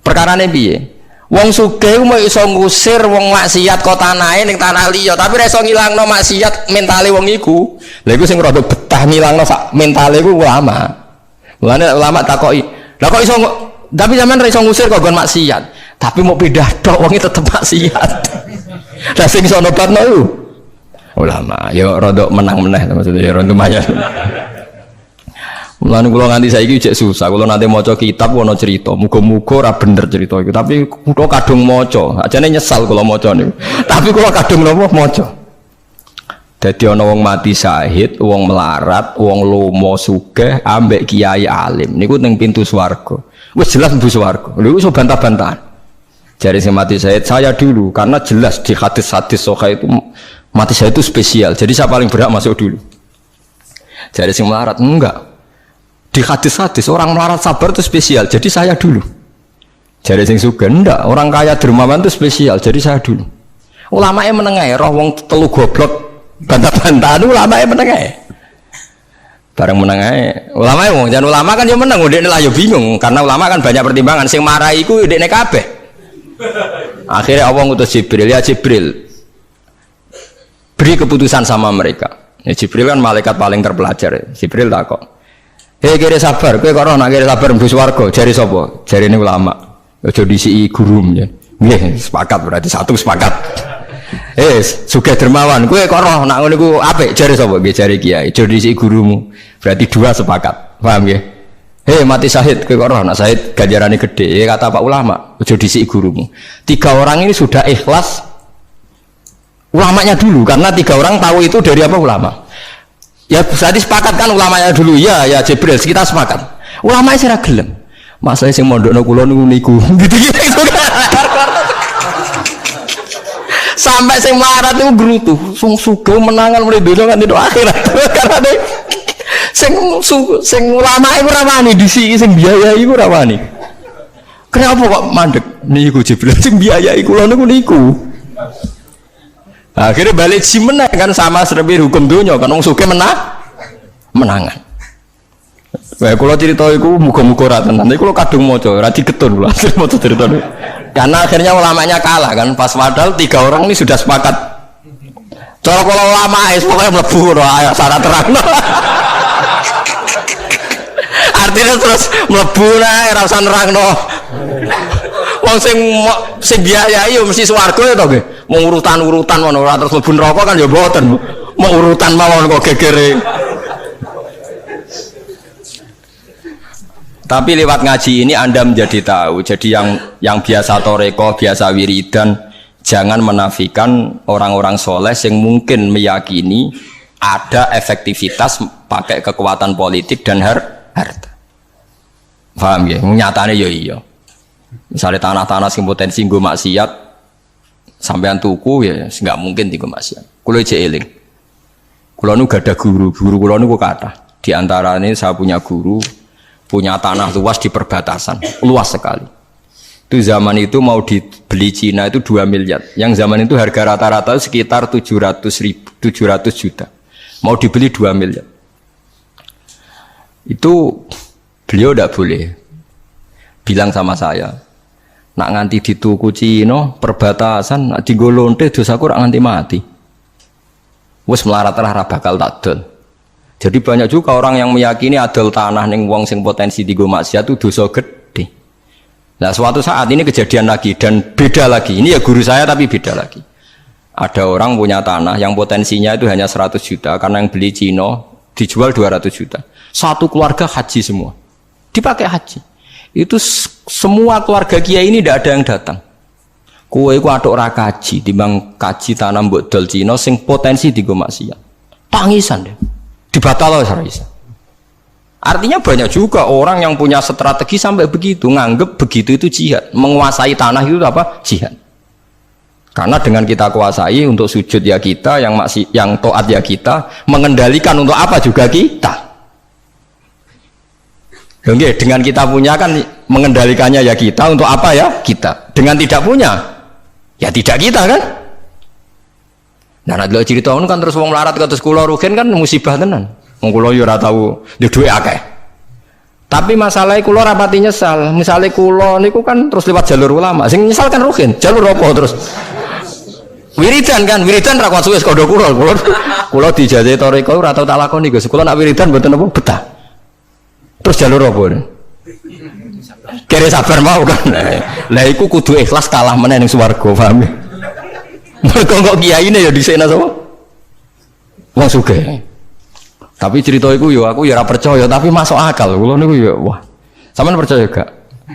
Perkarane piye? Wong sugih ku mau iso ngusir wong maksiat kok tanahe ning tanah liya, tapi ra iso ngilangno maksiat mentale wong iku. Lha iku sing rada betah ngilangno sak mentale ku ulama. Mulane ulama takoki, "Lah kok iso tapi sampean ra iso ngusir kok nggon maksiat, tapi mau pindah tok wong tetep maksiat." Lah sing iso nobatno iku ulama. Ya rada menang-meneh maksudnya ya rada lumayan. Mulane kula nganti saiki cek susah. Kula nanti maca kitab ana cerita, muga-muga ora bener cerita iku. Tapi kula kadung maca. Ajane nyesal kula maca niku. Tapi kula kadung napa maca. Dadi ana wong mati syahid, wong melarat, wong lomo sugih ambek kiai alim. Niku ning pintu swarga. Wis jelas mlebu swarga. Lha iso bantah-bantahan. Jari sing mati syahid saya dulu karena jelas di hadis-hadis sahih itu mati syahid itu spesial. Jadi saya paling berhak masuk dulu. Jari sing melarat enggak. Di hadis-hadis orang melarat sabar itu spesial, jadi saya dulu. Jadi sing sugih ndak, orang kaya dermawan itu spesial, jadi saya dulu. Ulamae menengae roh wong telu goblok bantah-bantahan ulamae menengae. Bareng menengae, ulamae wong jan ulama kan yo meneng, ndekne lah yo bingung karena ulama kan banyak pertimbangan, sing marahi iku ndekne kabeh. Akhirnya Allah ngutus Jibril, ya Jibril. Beri keputusan sama mereka. Ya, Jibril kan malaikat paling terpelajar. Jibril takok, "Hei kira sabar, kowe kok ora nak kira sabar mlebu swarga?" Jari sapa? Jarine ulama. Aja disiki gurum ya. Nggih, sepakat berarti satu sepakat. Sugih dermawan, kowe kok ora nak ngono iku apik, jari sapa? Nggih jari kiai. Aja disiki gurumu. Berarti dua sepakat. Paham nggih? Mati syahid, kowe kok ora nak syahid ganjarane gede. Kata Pak ulama, aja disiki gurumu. Tiga orang ini sudah ikhlas ulamanya dulu karena tiga orang tahu itu dari apa ulama. Ya berarti sepakat kan ulamanya dulu ya Jibril kita sepakat. Ulamanya sira gelem. Masalah sing mondokno kula niku gitu-gitu kan. Sampai sing melarat niku grutu, sing sugih menangan mulai donya kan itu akhirat. Karena sing ulama iku ora wani disiki sing biayai iku ora wani. Kenapa kok mandek niku Jibril sing biayai kula niku. Akhirnya balik si menang kan sama seperti hukum dunia kan wong sugih menangan. Wah kalau cerita itu muga-muga ora tenan. Nanti kalau kadung maca ora digetun lho asli maca cerita itu. Karena akhirnya ulamanya kalah kan pas padahal tiga orang ini sudah sepakat. Cara kalau ulama pokoknya mlebu ngono ayo syarat terangno. Artinya terus mlebu lah ora usah nerangno. Wong sing biayai yo mesti swarga ya to nggih. Mau urutan-urutan ngono ora terus mlebu neraka kan ya mboten. Mau urutan mawon kok gegere. Tapi lewat ngaji ini Anda menjadi tahu. Jadi yang biasa toreko, biasa wiridan, jangan menafikan orang-orang soleh yang mungkin meyakini ada efektivitas pakai kekuatan politik dan harta. Paham ya? Nyatanya ya iya. Misalnya tanah-tanah sing potensi nggo maksiat sampean tuku ya nggak mungkin tiga maksiat. Kulo cek eling. Kulo nu gak ada guru kulo nu kata. Di antara ini saya punya guru punya tanah luas di perbatasan, luas sekali. Itu zaman itu mau dibeli Cina itu 2 miliar. Yang zaman itu harga rata-rata sekitar 700 juta. Mau dibeli 2 miliar. Itu beliau tidak boleh. Bilang sama saya, nak nganti dituku Cina perbatasan, nak digolonte dosaku rak nganti mati. Wes melarat-larat bakal takdol. Jadi banyak juga orang yang meyakini adol tanah ning wong sing potensi digo maksiat itu dosa gede. Nah suatu saat ini kejadian lagi dan beda lagi. Ini ya guru saya tapi beda lagi. Ada orang punya tanah yang potensinya itu hanya 100 juta karena yang beli Cina dijual 200 juta. Satu keluarga haji semua. Dipakai haji. Itu semua keluarga kiai ini tidak ada yang datang. Kowe iku atuk ora kaji timbang kaji tanah mbok dol Cina sing potensi digo maksiat. Tangisan deh. Dibatal oleh Sarisa. Artinya banyak juga orang yang punya strategi sampai begitu, nganggep begitu itu jihad, menguasai tanah itu apa? Jihad. Karena dengan kita kuasai untuk sujud ya kita, yang taat ya kita, mengendalikan untuk apa juga kita. Oke, dengan kita punya kan mengendalikannya ya kita, untuk apa ya kita. Dengan tidak punya, ya tidak kita kan. Nah, nek cerita kan terus wong melarat kados kula rugen kan musibah tenan. Wong kula yo ora tau yo duwe akeh. Tapi masalahnya kula rapati nyesal. Misalnya kula niku kan terus lewat jalur ulama. Sing nyesal kan Ruhin. Jalur apa terus? Wiridan kan, wiridan ra kuat suwe kodho kula. Kula dijajahi toriko ora tau tak lakoni Gus. Kula nak wiridan mboten apa betah. Terus jalur apa? Kere sabar mau kan. Lah iku kudu ikhlas kalah meneh ning swarga, paham ya? Mergo kok kiyaine ya dhisikna sapa? Wong sugih. Tapi cerita itu yo aku ya ora percaya tapi masuk akal. Kula niku ya wah. Sampeyan percaya gak?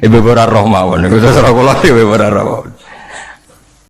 Ibu ora roh mawon niku terus kula yo ora roh.